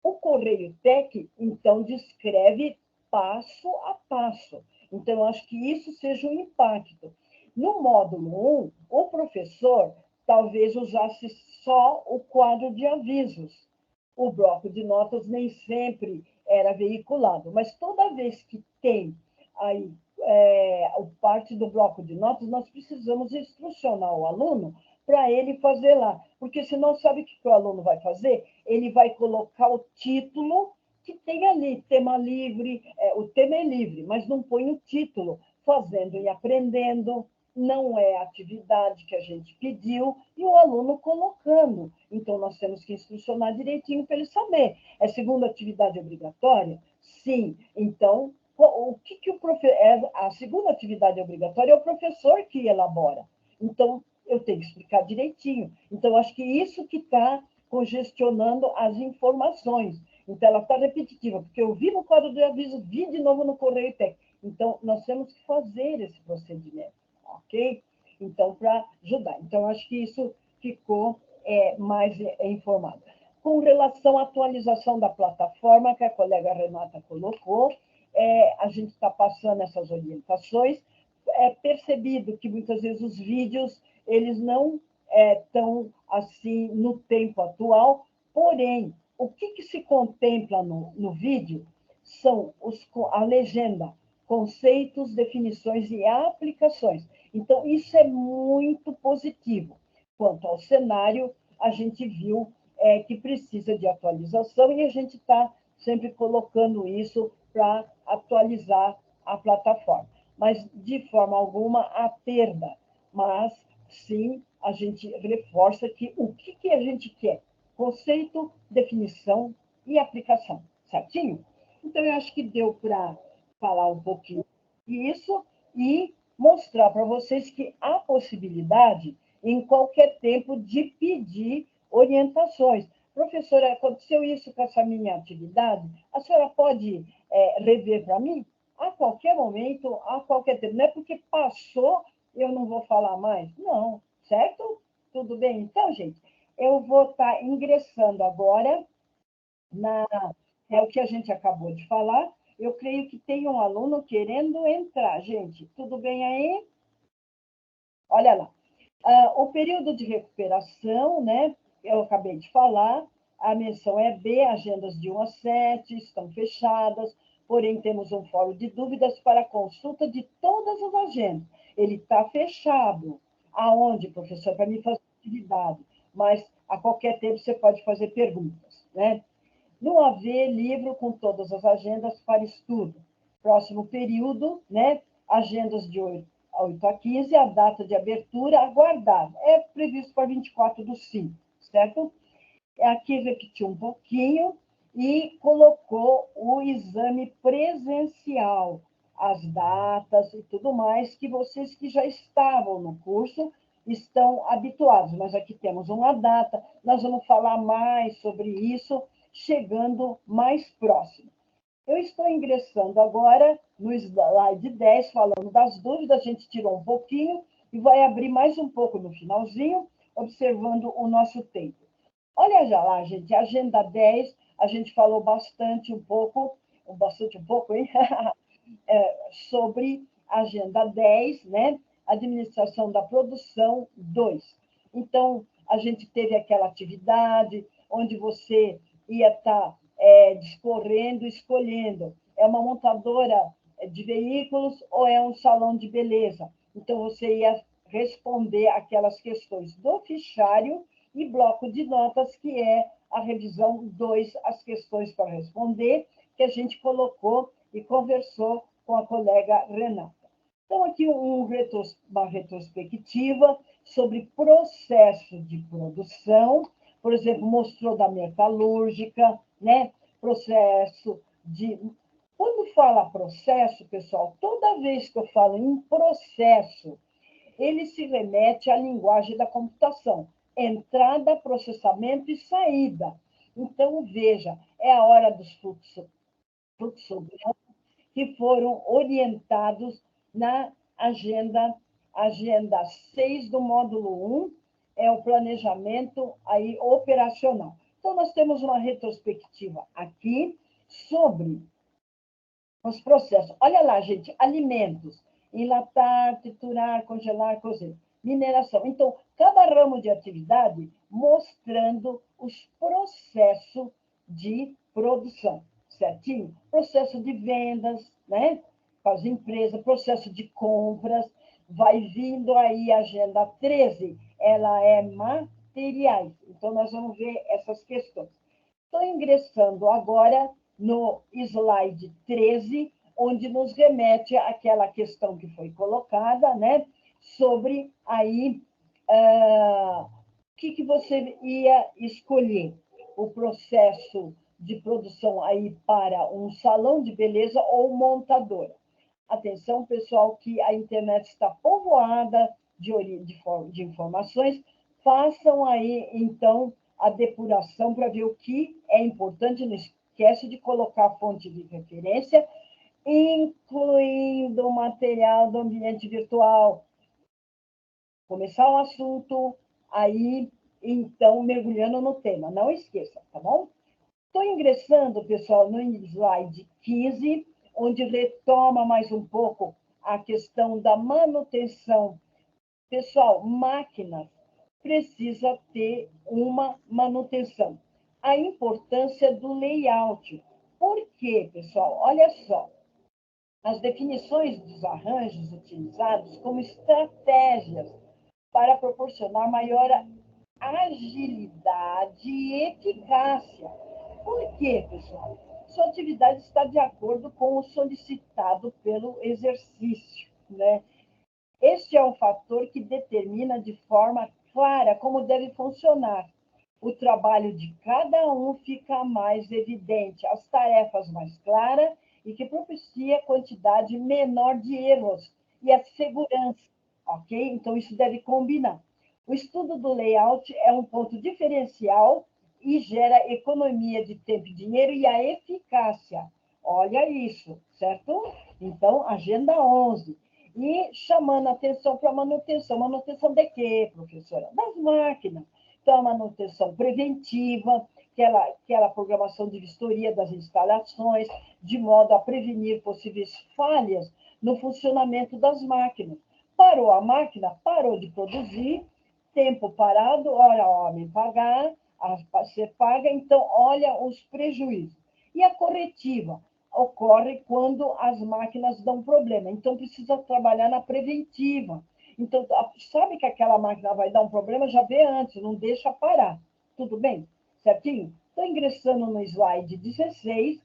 O Correio Tech, então, descreve passo a passo. Então, eu acho que isso seja um impacto. No módulo 1, o professor talvez usasse só o quadro de avisos. O bloco de notas nem sempre era veiculado, mas toda vez que tem aí o parte do bloco de notas, nós precisamos instrucionar o aluno para ele fazer lá, porque senão sabe o que o aluno vai fazer? Ele vai colocar o título que tem ali, tema livre, o tema é livre, mas não põe o título, fazendo e aprendendo, não é a atividade que a gente pediu, e o aluno colocando. Então, nós temos que instrucionar direitinho para ele saber. É segunda atividade obrigatória? Sim. Então, o que a segunda atividade obrigatória é o professor que elabora. Então, eu tenho que explicar direitinho. Então, acho que isso que está congestionando as informações. Então, ela está repetitiva, porque eu vi no quadro de aviso, vi de novo no Correio Tech. Então, nós temos que fazer esse procedimento, ok? Então, para ajudar. Então, acho que isso ficou mais informado. Com relação à atualização da plataforma, que a colega Renata colocou, a gente está passando essas orientações. É percebido que, muitas vezes, os vídeos eles não estão assim no tempo atual, porém, o que se contempla no vídeo são a legenda, conceitos, definições e aplicações. Então, isso é muito positivo. Quanto ao cenário, a gente viu que precisa de atualização e a gente está sempre colocando isso para atualizar a plataforma. Mas, de forma alguma, a perda. Mas, sim, a gente reforça que o que a gente quer? Conceito, definição e aplicação. Certinho? Então, eu acho que deu para falar um pouquinho disso e mostrar para vocês que há possibilidade, em qualquer tempo, de pedir orientações. Professora, aconteceu isso com essa minha atividade? A senhora pode rever para mim? A qualquer momento, a qualquer tempo. Não é porque passou, eu não vou falar mais. Não, certo? Tudo bem? Então, gente, eu vou estar ingressando agora é o que a gente acabou de falar. Eu creio que tem um aluno querendo entrar. Gente, tudo bem aí? Olha lá. O período de recuperação, né? Eu acabei de falar, a menção é B, agendas de 1 a 7 estão fechadas, porém temos um fórum de dúvidas para consulta de todas as agendas. Ele está fechado. Aonde, professor? Para mim fazer atividade, mas a qualquer tempo você pode fazer perguntas, né? No AV, livro com todas as agendas para estudo. Próximo período, né? Agendas de 8 a 15, a data de abertura aguardada. É previsto para 24/5, certo? Aqui repetiu um pouquinho e colocou o exame presencial, as datas e tudo mais, que vocês que já estavam no curso estão habituados. Mas aqui temos uma data, nós vamos falar mais sobre isso, chegando mais próximo. Eu estou ingressando agora no slide 10, falando das dúvidas, a gente tirou um pouquinho e vai abrir mais um pouco no finalzinho, observando o nosso tempo. Olha já lá, gente, agenda 10, a gente falou bastante um pouco, hein? Sobre agenda 10, né? Administração da produção 2. Então, a gente teve aquela atividade onde você ia estar discorrendo, escolhendo. É uma montadora de veículos ou é um salão de beleza? Então, você ia responder aquelas questões do fichário e bloco de notas, que é a revisão 2, as questões para responder, que a gente colocou e conversou com a colega Renata. Então, aqui uma retrospectiva sobre processo de produção, por exemplo, mostrou da metalúrgica, né? Processo de... Quando fala processo, pessoal, toda vez que eu falo em processo, ele se remete à linguagem da computação. Entrada, processamento e saída. Então, veja, é a hora dos fluxogramas que foram orientados na agenda 6 do módulo 1, é o planejamento aí operacional. Então, nós temos uma retrospectiva aqui sobre os processos. Olha lá, gente, alimentos, enlatar, triturar, congelar, cozer, mineração. Então, cada ramo de atividade mostrando os processos de produção, certinho? Processo de vendas, né? Para as empresas, processo de compras, vai vindo aí a agenda 13, ela é materiais. Então, nós vamos ver essas questões. Estou ingressando agora no slide 13, onde nos remete àquela questão que foi colocada, né? Sobre aí o que você ia escolher, o processo de produção aí para um salão de beleza ou montadora. Atenção, pessoal, que a internet está povoada de informações, façam aí, então, a depuração para ver o que é importante, não esquece de colocar a fonte de referência, incluindo o material do ambiente virtual. Começar o assunto, aí, então, mergulhando no tema. Não esqueça, tá bom? Estou ingressando, pessoal, no slide 15, onde retoma mais um pouco a questão da manutenção. Pessoal, máquinas precisa ter uma manutenção. A importância do layout. Por quê, pessoal? Olha só. As definições dos arranjos utilizados como estratégias para proporcionar maior agilidade e eficácia. Por quê, pessoal? Sua atividade está de acordo com o solicitado pelo exercício, né? Este é um fator que determina de forma clara como deve funcionar. O trabalho de cada um fica mais evidente, as tarefas mais claras e que propicia quantidade menor de erros e a segurança, ok? Então, isso deve combinar. O estudo do layout é um ponto diferencial e gera economia de tempo e dinheiro e a eficácia. Olha isso, certo? Então, agenda 11. E chamando a atenção para a manutenção. Manutenção de quê, professora? Das máquinas. Então, a manutenção preventiva, aquela programação de vistoria das instalações, de modo a prevenir possíveis falhas no funcionamento das máquinas. Parou a máquina, parou de produzir, tempo parado, hora homem pagar, você paga, então olha os prejuízos. E a corretiva ocorre quando as máquinas dão problema, então precisa trabalhar na preventiva. Então, sabe que aquela máquina vai dar um problema, já vê antes, não deixa parar. Tudo bem? Certinho? Estou ingressando no slide 16,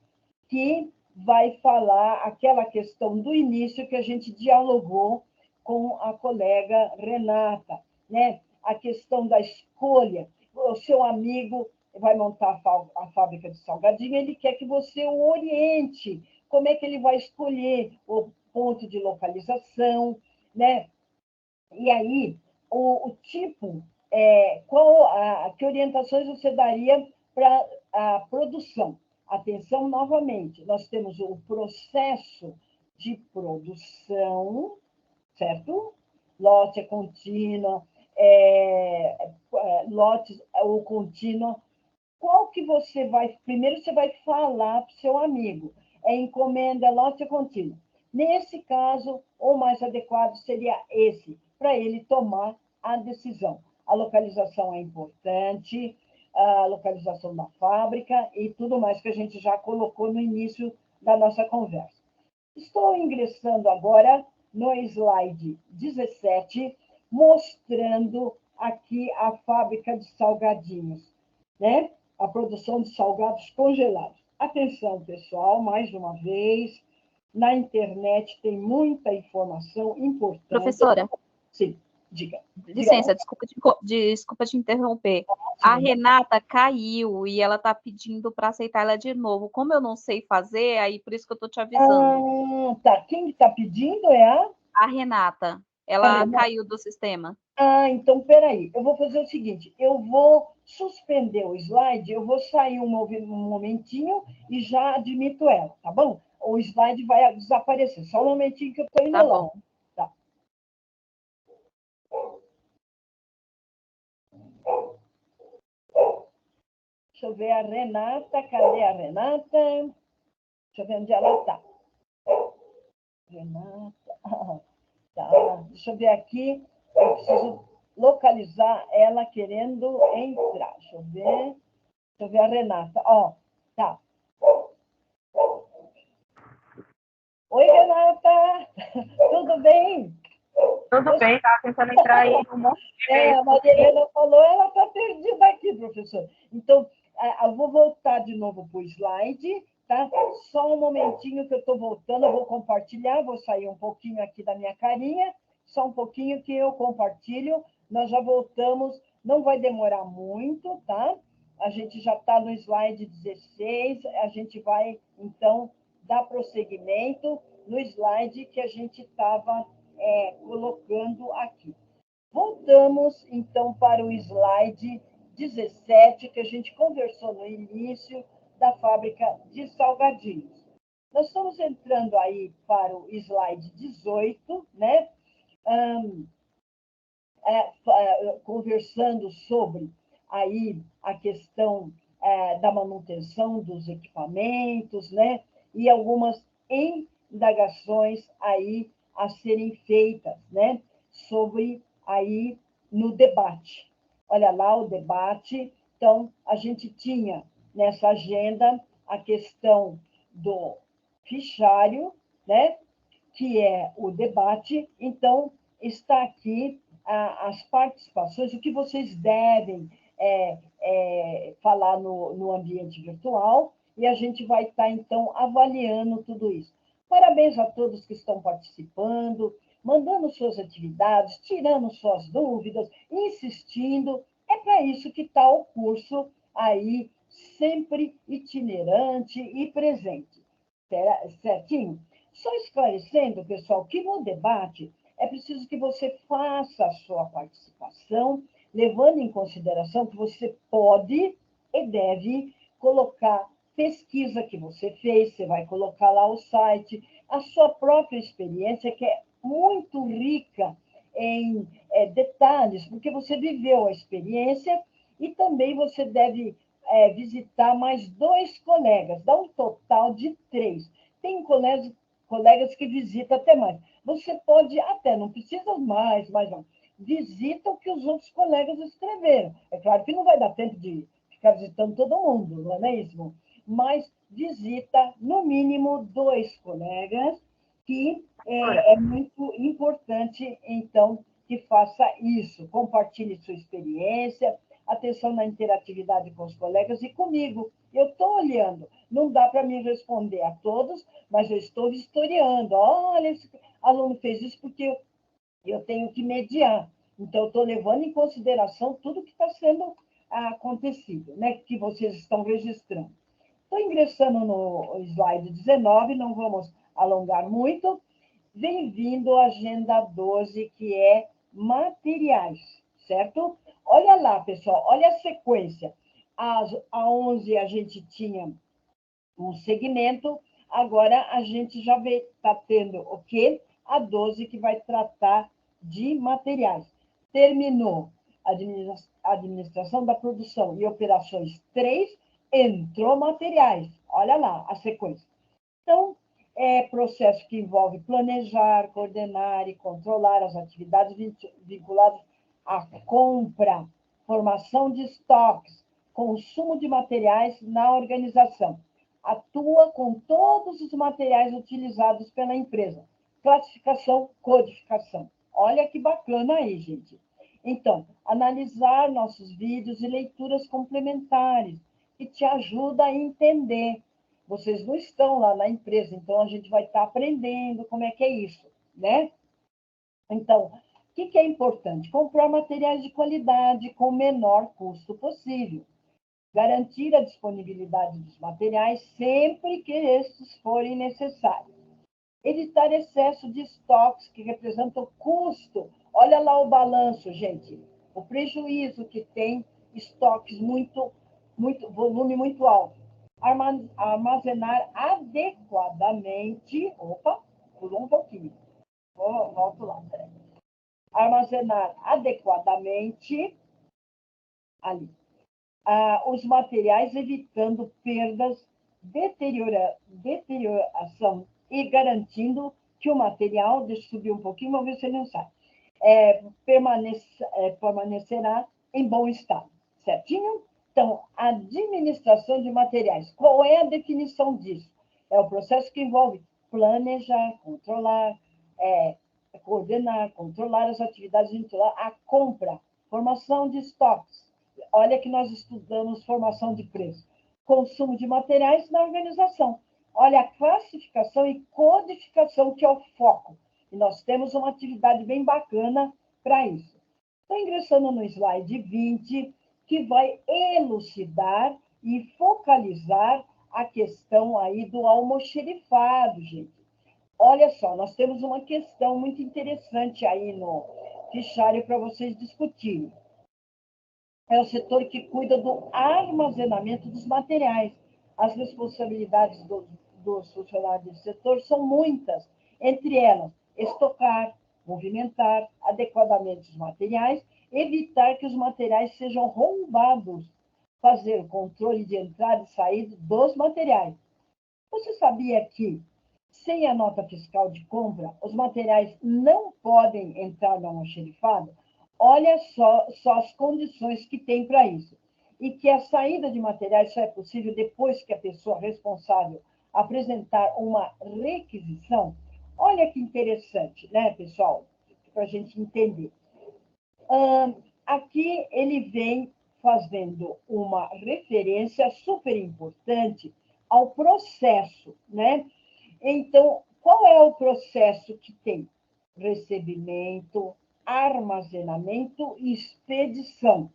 que vai falar aquela questão do início que a gente dialogou com a colega Renata, né? A questão da escolha. O seu amigo vai montar a fábrica de salgadinho, ele quer que você o oriente, como é que ele vai escolher o ponto de localização, né? E aí, o tipo, que orientações você daria para a produção? Atenção, novamente, nós temos o processo de produção, certo? Lote é contínua, lotes ou contínua. Qual que você vai... Primeiro, você vai falar para o seu amigo. É encomenda, lote ou contínua. Nesse caso, o mais adequado seria esse, para ele tomar a decisão. A localização é importante, a localização da fábrica e tudo mais que a gente já colocou no início da nossa conversa. Estou ingressando agora no slide 17, mostrando aqui a fábrica de salgadinhos, né? A produção de salgados congelados. Atenção, pessoal, mais uma vez, na internet tem muita informação importante. Professora? Sim. Diga. Licença, desculpa te interromper. A Renata caiu e ela está pedindo para aceitar ela de novo. Como eu não sei fazer, aí por isso que eu estou te avisando. Tá. Quem está pedindo é a Renata. Ela caiu do sistema. Então, peraí. Eu vou fazer o seguinte, eu vou suspender o slide, eu vou sair um momentinho e já admito ela, tá bom? O slide vai desaparecer. Só um momentinho que eu estou indo Tá lá. bom. Tá. Deixa eu ver a Renata. Cadê a Renata? Deixa eu ver onde ela está. Renata. Tá. Deixa eu ver aqui. Eu preciso localizar ela querendo entrar. Deixa eu ver a Renata. Ó, tá. Oi, Renata. Tudo bem? Tudo bem, estava tentando entrar aí um monte de vezes. A Maria Helena falou, ela está perdida aqui, professor. Então, eu vou voltar de novo para o slide, tá? Só um momentinho que eu estou voltando, eu vou compartilhar, vou sair um pouquinho aqui da minha carinha, só um pouquinho que eu compartilho, nós já voltamos, não vai demorar muito, tá? A gente já está no slide 16, a gente vai, então, dar prosseguimento no slide que a gente estava colocando aqui. Voltamos, então, para o slide 17, que a gente conversou no início da fábrica de salgadinhos. Nós estamos entrando aí para o slide 18, né? Conversando sobre aí a questão da manutenção dos equipamentos, né? E algumas indagações aí a serem feitas, né? Sobre aí no debate. Olha lá o debate. Então, a gente tinha nessa agenda a questão do fichário, né? Que é o debate. Então, está aqui as participações, o que vocês devem falar no ambiente virtual, e a gente vai estar, então, avaliando tudo isso. Parabéns a todos que estão participando, mandando suas atividades, tirando suas dúvidas, insistindo. É para isso que está o curso aí, sempre itinerante e presente. Certinho? Só esclarecendo, pessoal, que no debate é preciso que você faça a sua participação, levando em consideração que você pode e deve colocar pesquisa que você fez, você vai colocar lá o site, a sua própria experiência, que é muito rica em detalhes, porque você viveu a experiência e também você deve visitar mais 2 colegas, dá um total de 3. Tem colegas que visitam até mais. Você pode até, não precisa mais não. Visita o que os outros colegas escreveram. É claro que não vai dar tempo de ficar visitando todo mundo, não é mesmo? Mas visita, no mínimo, 2 colegas, que é muito importante, então, que faça isso. Compartilhe sua experiência, atenção na interatividade com os colegas e comigo. Eu estou olhando, não dá para me responder a todos, mas eu estou vistoriando. Olha, esse aluno fez isso porque eu tenho que mediar. Então, eu estou levando em consideração tudo que está sendo acontecido, né, que vocês estão registrando. Estou ingressando no slide 19, não vamos alongar muito. Bem-vindo à agenda 12, que é materiais, certo? Olha lá, pessoal, olha a sequência. A 11 a gente tinha um segmento, agora a gente já está tendo o quê? A 12 que vai tratar de materiais. Terminou a administração da produção e operações 3, entrou materiais. Olha lá a sequência. Então, é processo que envolve planejar, coordenar e controlar as atividades vinculadas à compra, formação de estoques, consumo de materiais na organização. Atua com todos os materiais utilizados pela empresa. Classificação, codificação. Olha que bacana aí, gente. Então, analisar nossos vídeos e leituras complementares, que te ajuda a entender. Vocês não estão lá na empresa, então a gente vai estar aprendendo como é que é isso, né? Então, que é importante? Comprar materiais de qualidade com o menor custo possível. Garantir a disponibilidade dos materiais sempre que estes forem necessários. Evitar excesso de estoques que representam custo. Olha lá o balanço, gente. O prejuízo que tem estoques volume muito alto. Armazenar adequadamente. Opa, pulou um pouquinho. Volto lá, peraí. Armazenar adequadamente ali os materiais, evitando perdas, deterioração e garantindo que o material, deixa eu subir um pouquinho, vamos ver se ele não sai, permanecerá em bom estado, certinho? Então, administração de materiais, qual é a definição disso? É o processo que envolve planejar, controlar, coordenar, controlar as atividades vinculadas à compra, formação de estoques. Olha que nós estudamos formação de preço, consumo de materiais na organização. Olha a classificação e codificação, que é o foco. E nós temos uma atividade bem bacana para isso. Estou ingressando no slide 20, que vai elucidar e focalizar a questão aí do almoxerifado, gente. Olha só, nós temos uma questão muito interessante aí no fichário para vocês discutirem. É o setor que cuida do armazenamento dos materiais. As responsabilidades dos funcionários desse setor são muitas, entre elas, estocar, movimentar adequadamente os materiais, evitar que os materiais sejam roubados, fazer o controle de entrada e saída dos materiais. Você sabia que, sem a nota fiscal de compra, os materiais não podem entrar no almoxerifado? Olha só as condições que tem para isso. E que a saída de materiais só é possível depois que a pessoa responsável apresentar uma requisição. Olha que interessante, né, pessoal? Para a gente entender. Aqui ele vem fazendo uma referência super importante ao processo, né? Então, qual é o processo que tem? Recebimento, armazenamento e expedição.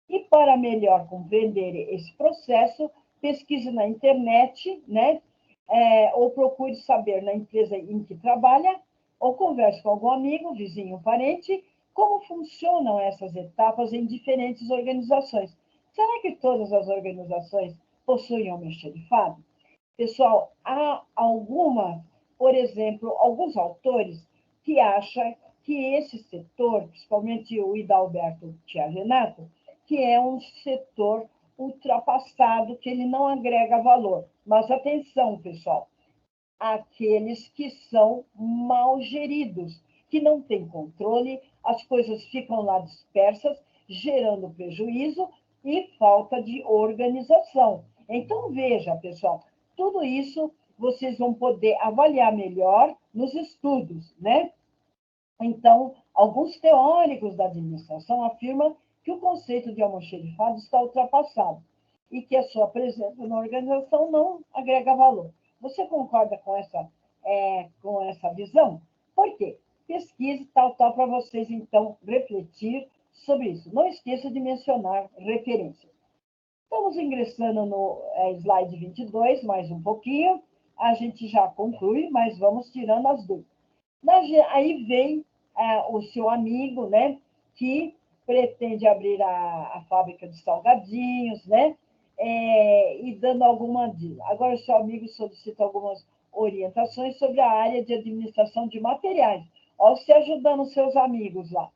E para melhor compreender esse processo, pesquise na internet, né? Ou procure saber na empresa em que trabalha, ou converse com algum amigo, vizinho, parente, como funcionam essas etapas em diferentes organizações. Será que todas as organizações possuem almoxerifado? Pessoal, há por exemplo, alguns autores que acham que esse setor, principalmente o Hidalberto Tia Renato, que é um setor ultrapassado, que ele não agrega valor. Mas atenção, pessoal, aqueles que são mal geridos, que não têm controle, as coisas ficam lá dispersas, gerando prejuízo e falta de organização. Então, veja, pessoal, tudo isso vocês vão poder avaliar melhor nos estudos, né? Então, alguns teóricos da administração afirmam que o conceito de almoxerifado está ultrapassado e que a sua presença na organização não agrega valor. Você concorda com essa visão? Por quê? Pesquise tal, para vocês, então, refletir sobre isso. Não esqueça de mencionar referências. Estamos ingressando no slide 22, mais um pouquinho. A gente já conclui, mas vamos tirando as dúvidas. Aí vem o seu amigo, né, que pretende abrir a fábrica de salgadinhos, né, e dando alguma dica. Agora, o seu amigo solicita algumas orientações sobre a área de administração de materiais. Olha você ajudando seus amigos lá.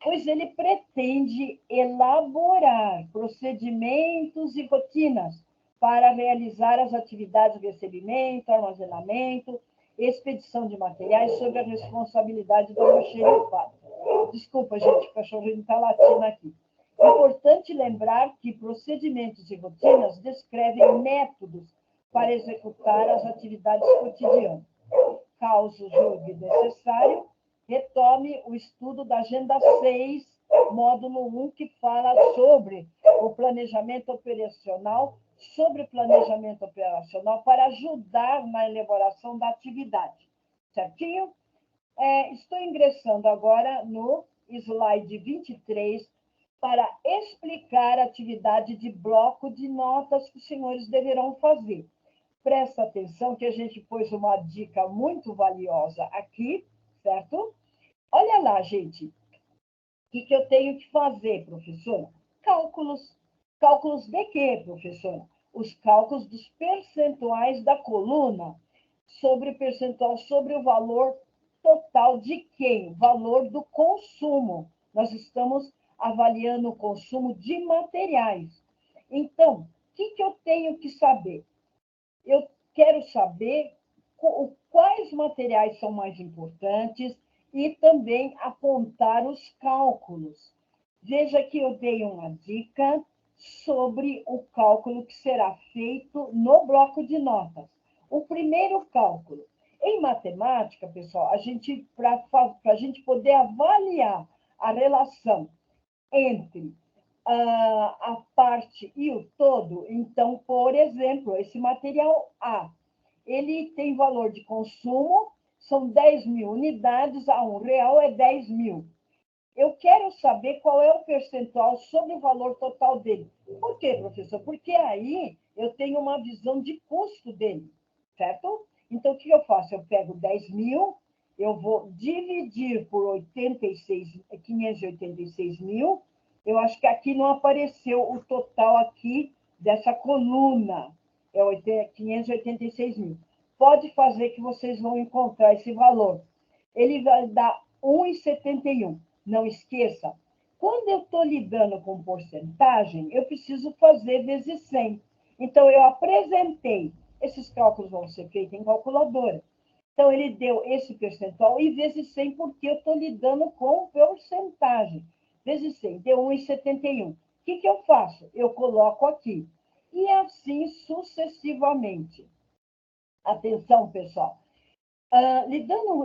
Pois ele pretende elaborar procedimentos e rotinas para realizar as atividades de recebimento, armazenamento, expedição de materiais sob a responsabilidade do almoxerifado. Desculpa, gente, o cachorrinho está latindo aqui. É importante lembrar que procedimentos e rotinas descrevem métodos para executar as atividades cotidianas. Caso julgue necessário, retome o estudo da Agenda 6, módulo 1, que fala sobre o planejamento operacional, para ajudar na elaboração da atividade. Certinho? Estou ingressando agora no slide 23 para explicar a atividade de bloco de notas que os senhores deverão fazer. Presta atenção que a gente pôs uma dica muito valiosa aqui, certo? Olha lá, gente. O que eu tenho que fazer, professora? Cálculos. Cálculos de quê, professora? Os cálculos dos percentuais da coluna sobre o percentual sobre o valor total de quem? Valor do consumo. Nós estamos avaliando o consumo de materiais. Então, o que eu tenho que saber? Eu quero saber quais materiais são mais importantes e também apontar os cálculos. Veja que eu dei uma dica sobre o cálculo que será feito no bloco de notas. O primeiro cálculo. Em matemática, pessoal, para a gente poder avaliar a relação entre a parte e o todo, então, por exemplo, esse material A, ele tem valor de consumo, são 10.000 unidades, a R$1 é 10.000. Eu quero saber qual é o percentual sobre o valor total dele. Por quê, professor? Porque aí eu tenho uma visão de custo dele, certo? Então, o que eu faço? Eu pego 10.000, eu vou dividir por 586 mil. Eu acho que aqui não apareceu o total aqui dessa coluna. É 586 mil. Pode fazer que vocês vão encontrar esse valor. Ele vai dar 1,71. Não esqueça, quando eu estou lidando com porcentagem, eu preciso fazer vezes 100. Então, eu apresentei. Esses cálculos vão ser feitos em calculadora. Então, ele deu esse percentual e vezes 100, porque eu estou lidando com porcentagem. Vezes 100, deu 1,71. O que eu faço? Eu coloco aqui. E assim sucessivamente. Atenção, pessoal. Lidando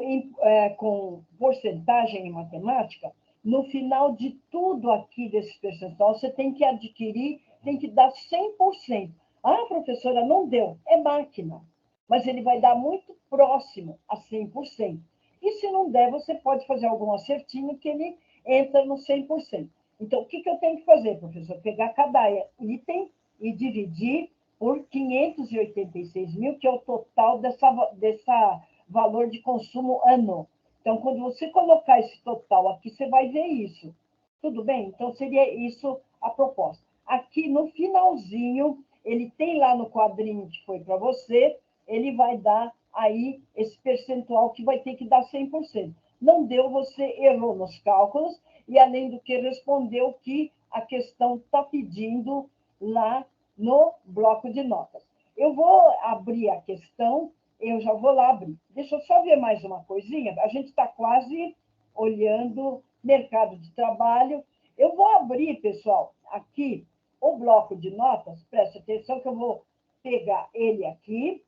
com porcentagem em matemática, no final de tudo aqui desse percentual, você tem que adquirir, tem que dar 100%. Ah, professora, não deu. É máquina. Mas ele vai dar muito próximo a 100%. E se não der, você pode fazer algum acertinho que ele entra no 100%. Então, o que eu tenho que fazer, professor? Pegar cada item e dividir por 586 mil, que é o total dessa valor de consumo ano. Então, quando você colocar esse total aqui, você vai ver isso. Tudo bem? Então, seria isso a proposta. Aqui, no finalzinho, ele tem lá no quadrinho que foi para você, ele vai dar aí esse percentual que vai ter que dar 100%. Não deu, você errou nos cálculos e, além do que, respondeu o que a questão está pedindo lá no bloco de notas. Eu vou abrir a questão, eu já vou lá abrir. Deixa eu só ver mais uma coisinha. A gente está quase olhando mercado de trabalho. Eu vou abrir, pessoal, aqui o bloco de notas. Presta atenção que eu vou pegar ele aqui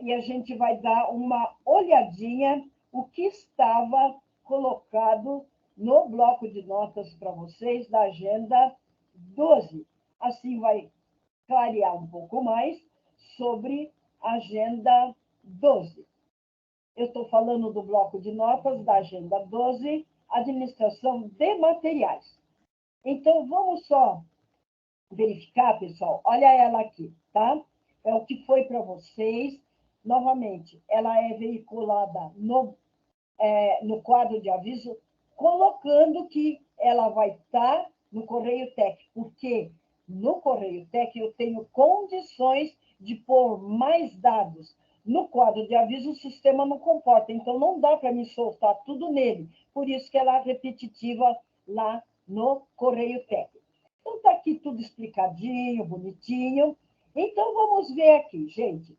e a gente vai dar uma olhadinha o que estava colocado no bloco de notas para vocês da agenda 12. Assim vai clarear um pouco mais sobre a agenda 12. Eu estou falando do bloco de notas da agenda 12, administração de materiais. Então, vamos só verificar, pessoal. Olha ela aqui, tá? É o que foi para vocês. Novamente, ela é veiculada no quadro de aviso, colocando que ela vai estar no Correio Tech, porque no Correio Tech eu tenho condições de pôr mais dados. No quadro de aviso, o sistema não comporta, então não dá para me soltar tudo nele. Por isso que ela é repetitiva lá no Correio Tech. Então, está aqui tudo explicadinho, bonitinho. Então, vamos ver aqui, gente.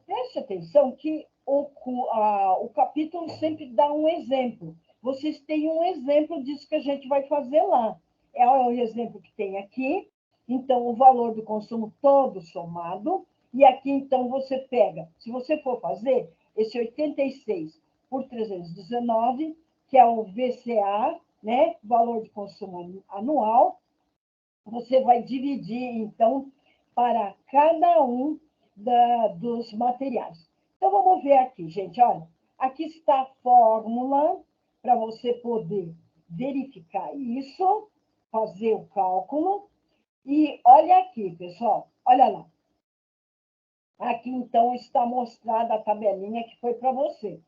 Preste atenção que o capítulo sempre dá um exemplo. Vocês têm um exemplo disso que a gente vai fazer lá. É o exemplo que tem aqui. Então, o valor do consumo todo somado. E aqui, então, você pega, se você for fazer, esse 86 por 319, que é o VCA, né? Valor de consumo anual. Você vai dividir, então, para cada um dos materiais. Então, vamos ver aqui, gente, olha. Aqui está a fórmula para você poder verificar isso, fazer o cálculo. E olha aqui, pessoal, olha lá. Aqui, então, está mostrada a tabelinha que foi para você.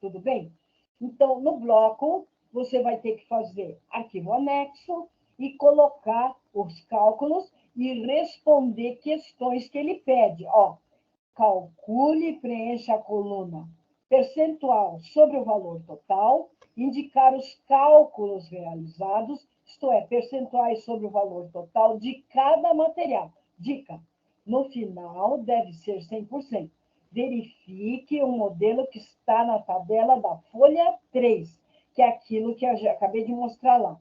Tudo bem? Então, no bloco, você vai ter que fazer arquivo anexo e colocar os cálculos e responder questões que ele pede. Ó, calcule e preencha a coluna percentual sobre o valor total, indicar os cálculos realizados, isto é, percentuais sobre o valor total de cada material. Dica: no final, deve ser 100%. Verifique o modelo que está na tabela da folha 3, que é aquilo que eu já acabei de mostrar lá.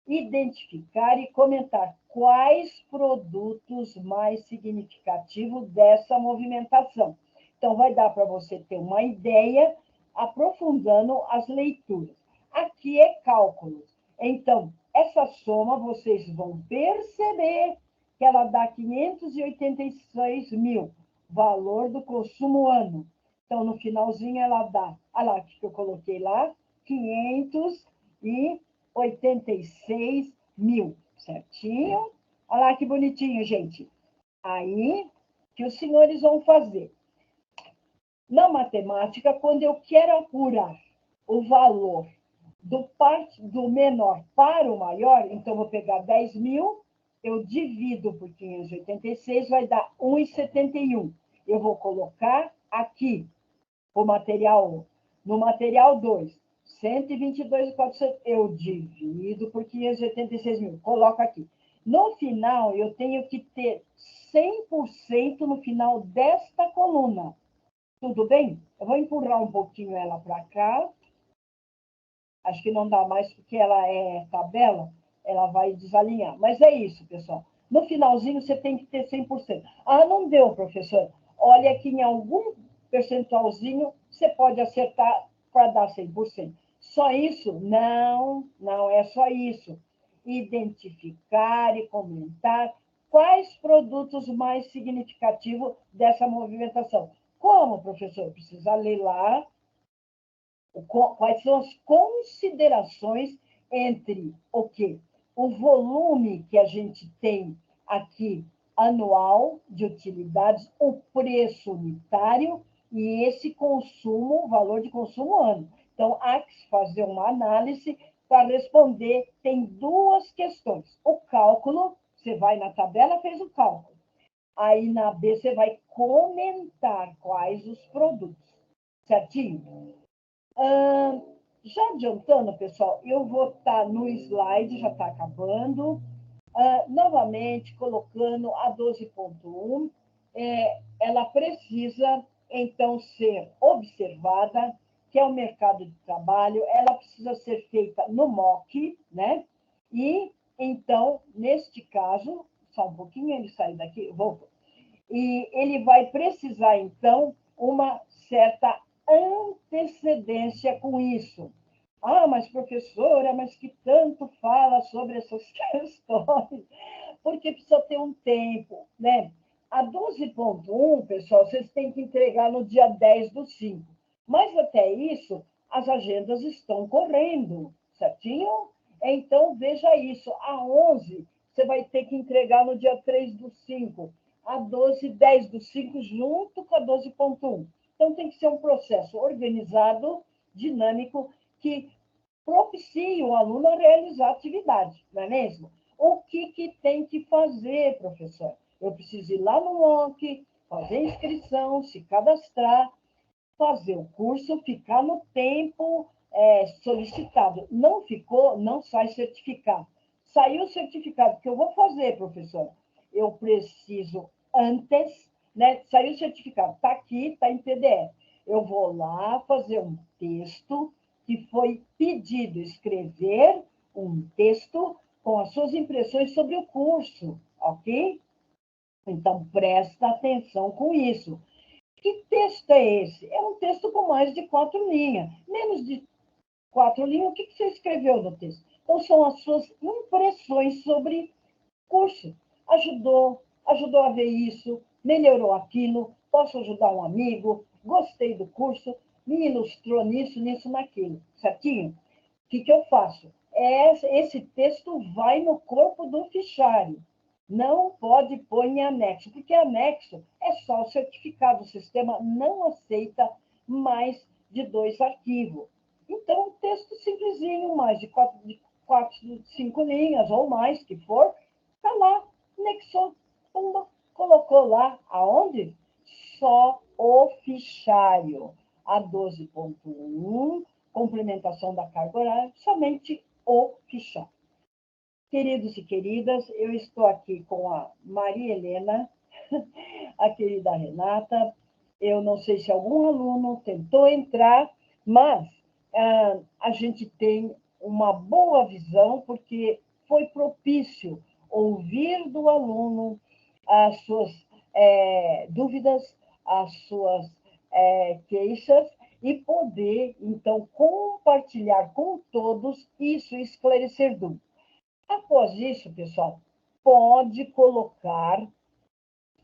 Identificar e comentar quais produtos mais significativos dessa movimentação. Então, vai dar para você ter uma ideia, aprofundando as leituras. Aqui é cálculos. Então, essa soma, vocês vão perceber que ela dá 586 mil, valor do consumo ano. Então, no finalzinho, ela dá, olha lá o que eu coloquei lá, 586 mil, certinho? Olha lá que bonitinho, gente. Aí, que os senhores vão fazer? Na matemática, quando eu quero apurar o valor do menor para o maior, então, vou pegar 10 mil, eu divido por 586, vai dar 1,71. Eu vou colocar aqui o material 1. No material 2, 122.400, eu divido por 586 mil, coloco aqui. No final, eu tenho que ter 100% no final desta coluna. Tudo bem? Eu vou empurrar um pouquinho ela para cá. Acho que não dá mais, porque ela é tabela, ela vai desalinhar. Mas é isso, pessoal. No finalzinho, você tem que ter 100%. Ah, não deu, professor. Olha que em algum percentualzinho, você pode acertar para dar 100%. Só isso? Não, não é só isso. Identificar e comentar quais produtos mais significativos dessa movimentação. Como, professor? Precisa ler lá quais são as considerações entre o quê? O volume que a gente tem aqui anual de utilidades, o preço unitário e esse consumo, o valor de consumo ano. Então, há que fazer uma análise para responder. Tem duas questões. O cálculo, você vai na tabela, fez o cálculo. Aí, na B, você vai comentar quais os produtos. Certinho? Já adiantando, pessoal, eu vou estar no slide, já está acabando. Novamente, colocando a 12.1, ela precisa, então, ser observada, que é o mercado de trabalho, ela precisa ser feita no MOC, né? E, então, neste caso, só um pouquinho, ele saiu daqui, voltou. E ele vai precisar, então, uma certa antecedência com isso. Ah, mas professora, mas que tanto fala sobre essas questões? Porque precisa ter um tempo, né? A 12.1, pessoal, vocês têm que entregar no dia 10/5. Mas até isso, as agendas estão correndo, certinho? Então, veja isso. A 11, você vai ter que entregar no dia 3/5. A 12, 10/5, junto com a 12.1. Então, tem que ser um processo organizado, dinâmico, que propicie o aluno a realizar a atividade, não é mesmo? O que tem que fazer, professor? Eu preciso ir lá no MOC, fazer inscrição, se cadastrar, fazer o curso, ficar no tempo solicitado. Não ficou, não sai certificado. Saiu o certificado, o que eu vou fazer, professor? Eu preciso antes, né? Saiu o certificado, está aqui, está em PDF. Eu vou lá fazer um texto que foi pedido, escrever um texto com as suas impressões sobre o curso, ok? Então, presta atenção com isso. Que texto é esse? É um texto com mais de 4 linhas. Menos de 4 linhas, o que você escreveu no texto? Então, são as suas impressões sobre o curso. Ajudou a ver isso, melhorou aquilo, posso ajudar um amigo, gostei do curso. me ilustrou nisso, naquilo, certinho? O que eu faço? Esse texto vai no corpo do fichário. Não pode pôr em anexo, porque anexo é só o certificado. O sistema não aceita mais de 2 arquivos. Então, um texto simplesinho, mais de 5 linhas ou mais, que for, está lá, anexou, pumba, colocou lá, aonde? Só o fichário. A 12.1, complementação da carga horária, somente o fichário. Queridos e queridas, eu estou aqui com a Maria Helena, a querida Renata. Eu não sei se algum aluno tentou entrar, mas a gente tem uma boa visão, porque foi propício ouvir do aluno as suas dúvidas, as suas queixas, e poder, então, compartilhar com todos isso e esclarecer dúvidas. Após isso, pessoal, pode colocar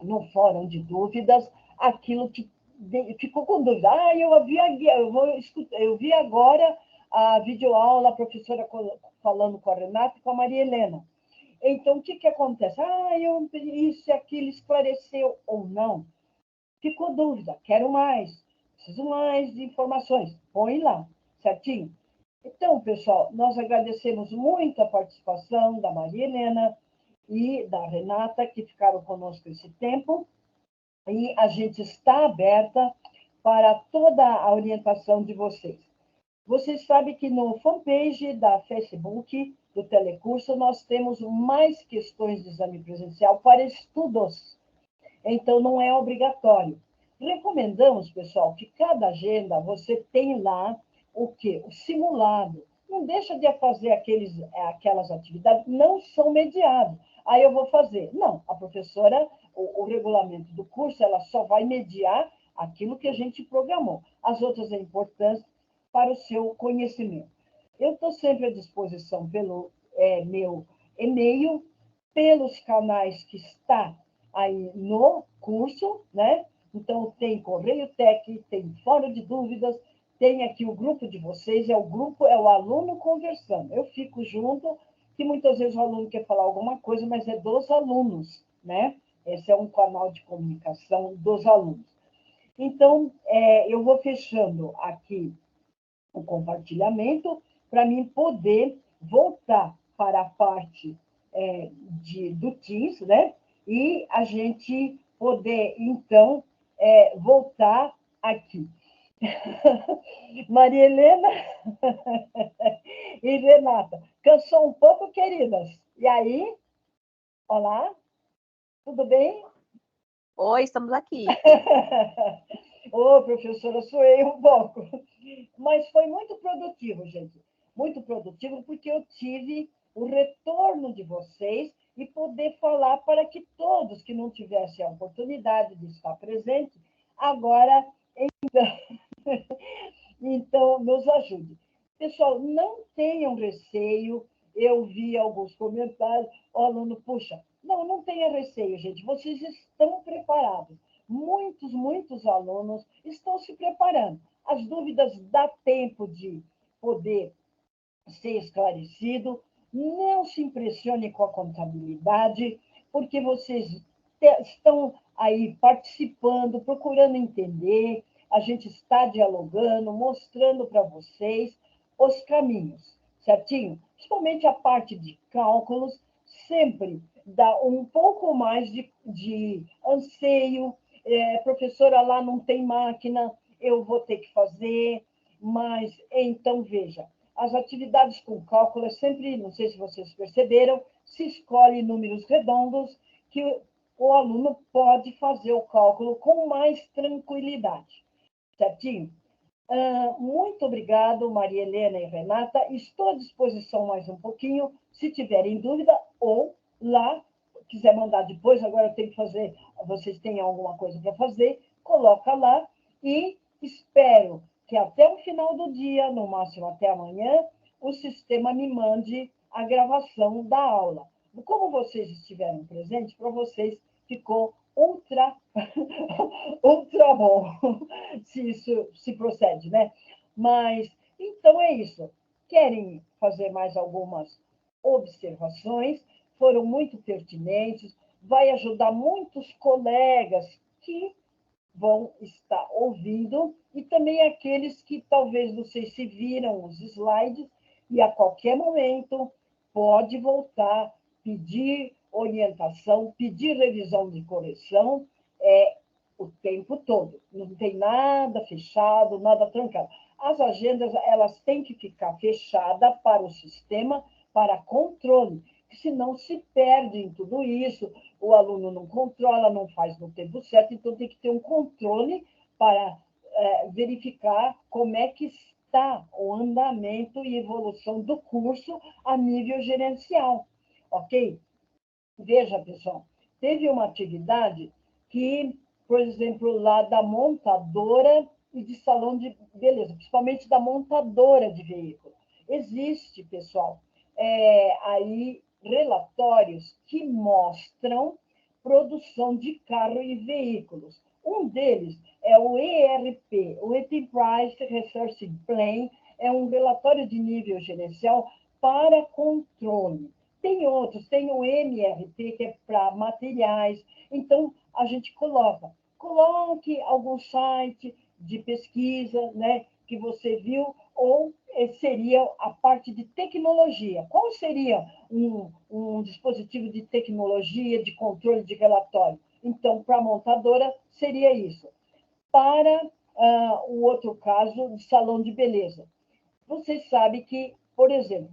no fórum de dúvidas aquilo que ficou com dúvida. Eu vi agora a videoaula, a professora falando com a Renata e com a Maria Helena. Então, o que acontece? Isso e aquilo esclareceu ou não? Ficou dúvida, quero mais, preciso mais de informações. Põe lá, certinho? Então, pessoal, nós agradecemos muito a participação da Maria Helena e da Renata, que ficaram conosco esse tempo, e a gente está aberta para toda a orientação de vocês. Vocês sabem que no fanpage da Facebook, do Telecurso, nós temos mais questões de exame presencial para estudos. Então, não é obrigatório. Recomendamos, pessoal, que cada agenda você tem lá o quê? O simulado. Não deixa de fazer aquelas atividades, não são mediadas. Aí eu vou fazer. Não, a professora, o regulamento do curso, ela só vai mediar aquilo que a gente programou. As outras é importante para o seu conhecimento. Eu estou sempre à disposição pelo meu e-mail, pelos canais que está aí no curso, né? Então, tem Correio Tec, tem Fórum de Dúvidas, tem aqui o grupo de vocês, é o aluno conversando. Eu fico junto, que muitas vezes o aluno quer falar alguma coisa, mas é dos alunos, né? Esse é um canal de comunicação dos alunos. Então, eu vou fechando aqui o compartilhamento para mim poder voltar para a parte do Teams, né? E a gente poder, então, voltar aqui. Maria Helena e Renata, cansou um pouco, queridas? E aí? Olá, tudo bem? Oi, estamos aqui. Ô, professora, suei um pouco. Mas foi muito produtivo, gente. Muito produtivo, porque eu tive o retorno de vocês e poder falar para que todos que não tivessem a oportunidade de estar presente, agora, então nos ajude. Pessoal, não tenham receio. Eu vi alguns comentários, o aluno, puxa, não tenha receio, gente, vocês estão preparados. Muitos alunos estão se preparando. As dúvidas dá tempo de poder ser esclarecido. Não se impressione com a contabilidade, porque vocês estão aí participando, procurando entender, a gente está dialogando, mostrando para vocês os caminhos, certinho? Principalmente a parte de cálculos, sempre dá um pouco mais de anseio. Professora, lá não tem máquina, eu vou ter que fazer, mas então veja, as atividades com cálculo é sempre, não sei se vocês perceberam, se escolhe números redondos que o aluno pode fazer o cálculo com mais tranquilidade. Certinho? Muito obrigado, Maria Helena e Renata. Estou à disposição mais um pouquinho, se tiverem dúvida, ou lá, quiser mandar depois, agora eu tenho que fazer, vocês têm alguma coisa para fazer, coloca lá e espero que até o final do dia, no máximo até amanhã, o sistema me mande a gravação da aula. Como vocês estiveram presentes, para vocês ficou ultra, ultra bom, se isso se procede, né? Mas, então é isso. Querem fazer mais algumas observações? Foram muito pertinentes, vai ajudar muitos colegas que vão estar ouvindo e também aqueles que talvez vocês se viram os slides e a qualquer momento pode voltar, pedir orientação, pedir revisão de correção o tempo todo. Não tem nada fechado, nada trancado. As agendas elas têm que ficar fechadas para o sistema, para controle, senão se perde em tudo isso, o aluno não controla, não faz no tempo certo, então tem que ter um controle para verificar como é que está o andamento e evolução do curso a nível gerencial, ok? Veja, pessoal, teve uma atividade que, por exemplo, lá da montadora e de salão de beleza, principalmente da montadora de veículo. Existe, pessoal, aí relatórios que mostram produção de carro e veículos. Um deles é o ERP, o Enterprise Resource Plan, é um relatório de nível gerencial para controle. Tem outros, tem o MRP, que é para materiais. Então, a gente coloque algum site de pesquisa, né, que você viu, ou seria a parte de tecnologia. Qual seria um dispositivo de tecnologia, de controle de relatório? Então, para a montadora, seria isso. Para o outro caso, de salão de beleza. Você sabe que, por exemplo,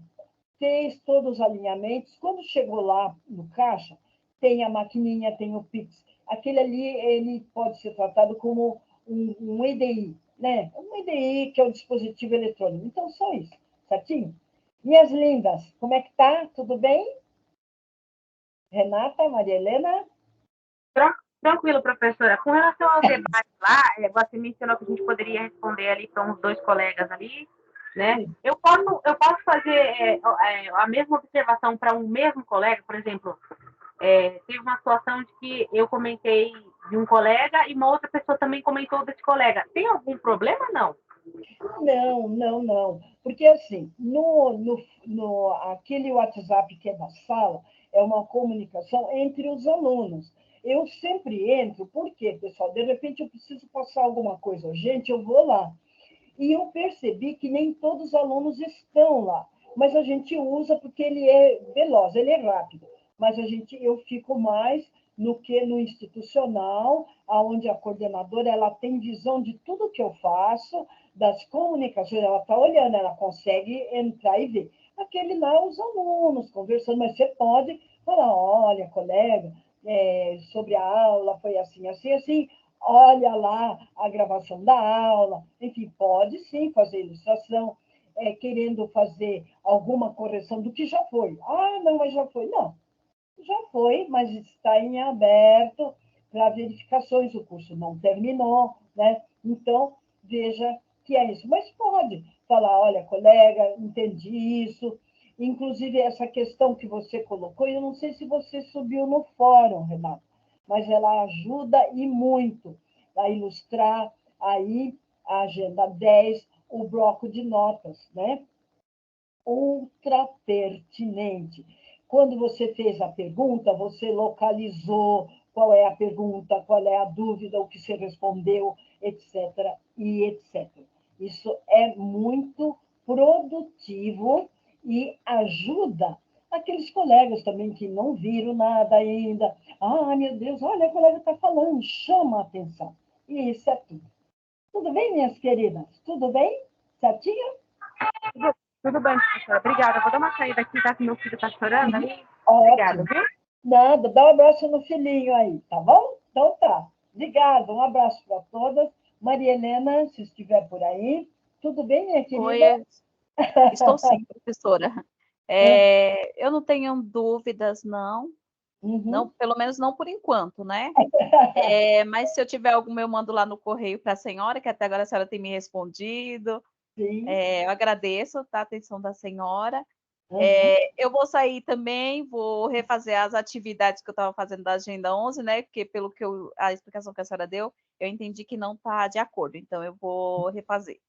fez todos os alinhamentos, quando chegou lá no caixa, tem a maquininha, tem o Pix. Aquele ali, ele pode ser tratado como um EDI, né? Um EDI, que é o dispositivo eletrônico. Então, só isso, certinho? Minhas lindas, como é que tá? Tudo bem? Renata, Maria Helena? Tranquilo, professora. Com relação ao debate lá, você mencionou que a gente poderia responder ali para uns 2 colegas ali, né? Eu posso fazer a mesma observação para um mesmo colega, por exemplo, teve uma situação de que eu comentei de um colega e uma outra pessoa também comentou desse colega. Tem algum problema, não? Não, não, não. Porque, assim, aquele WhatsApp que é da sala, é uma comunicação entre os alunos. Eu sempre entro, porque, pessoal, de repente eu preciso passar alguma coisa urgente, eu vou lá. E eu percebi que nem todos os alunos estão lá, mas a gente usa porque ele é veloz, ele é rápido. Mas eu fico mais no que no institucional, onde a coordenadora ela tem visão de tudo que eu faço, das comunicações, ela está olhando, ela consegue entrar e ver. Aquele lá, os alunos conversando, mas você pode falar, olha, colega, sobre a aula foi assim, assim, assim, olha lá a gravação da aula, enfim, pode sim fazer ilustração, querendo fazer alguma correção do que já foi. Ah, não, mas já foi. Não, já foi, mas está em aberto para verificações, o curso não terminou, né? Então, veja que é isso. Mas pode falar, olha, colega, entendi isso. Inclusive, essa questão que você colocou, eu não sei se você subiu no fórum, Renato, mas ela ajuda e muito a ilustrar aí a Agenda 10, o bloco de notas, né? Ultra pertinente. Quando você fez a pergunta, você localizou qual é a pergunta, qual é a dúvida, o que você respondeu, etc. e etc. Isso é muito produtivo e ajuda aqueles colegas também que não viram nada ainda. Ah, meu Deus, olha, a colega está falando, chama a atenção. E isso é tudo. Tudo bem, minhas queridas? Tudo bem? Certinho? Tudo bem, professora. Obrigada. Eu vou dar uma saída aqui, tá? Que meu filho está chorando ali. Ótimo. Obrigada, viu? Nada, dá um abraço no filhinho aí, tá bom? Então tá. Obrigada, um abraço para todas. Maria Helena, se estiver por aí. Tudo bem, minha querida? Oi, estou sim, professora. Eu não tenho dúvidas, não. Não, pelo menos não por enquanto, né? Mas se eu tiver alguma, eu mando lá no correio para a senhora, que até agora a senhora tem me respondido. Sim. Eu agradeço, tá, a atenção da senhora. Eu vou sair também, vou refazer as atividades que eu estava fazendo da Agenda 11, né? Porque pelo que a explicação que a senhora deu, eu entendi que não está de acordo, então eu vou refazer.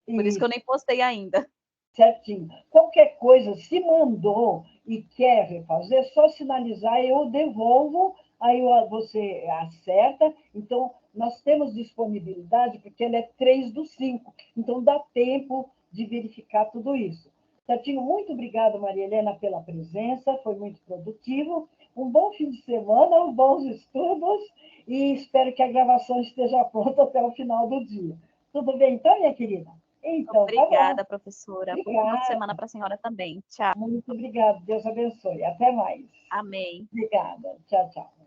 Por isso que eu nem postei ainda. Certinho. Qualquer coisa, se mandou e quer refazer, é só sinalizar, eu devolvo, aí você acerta. Então, nós temos disponibilidade, porque ele é 3/5, então dá tempo de verificar tudo isso. Certinho? Muito obrigada, Maria Helena, pela presença, foi muito produtivo. Um bom fim de semana, bons estudos, e espero que a gravação esteja pronta até o final do dia. Tudo bem, então, minha querida? Então, Obrigada, professora. Bom final de Obrigada. semana para a senhora também. Tchau. Muito obrigada. Deus abençoe. Até mais. Amém. Obrigada. Tchau, tchau.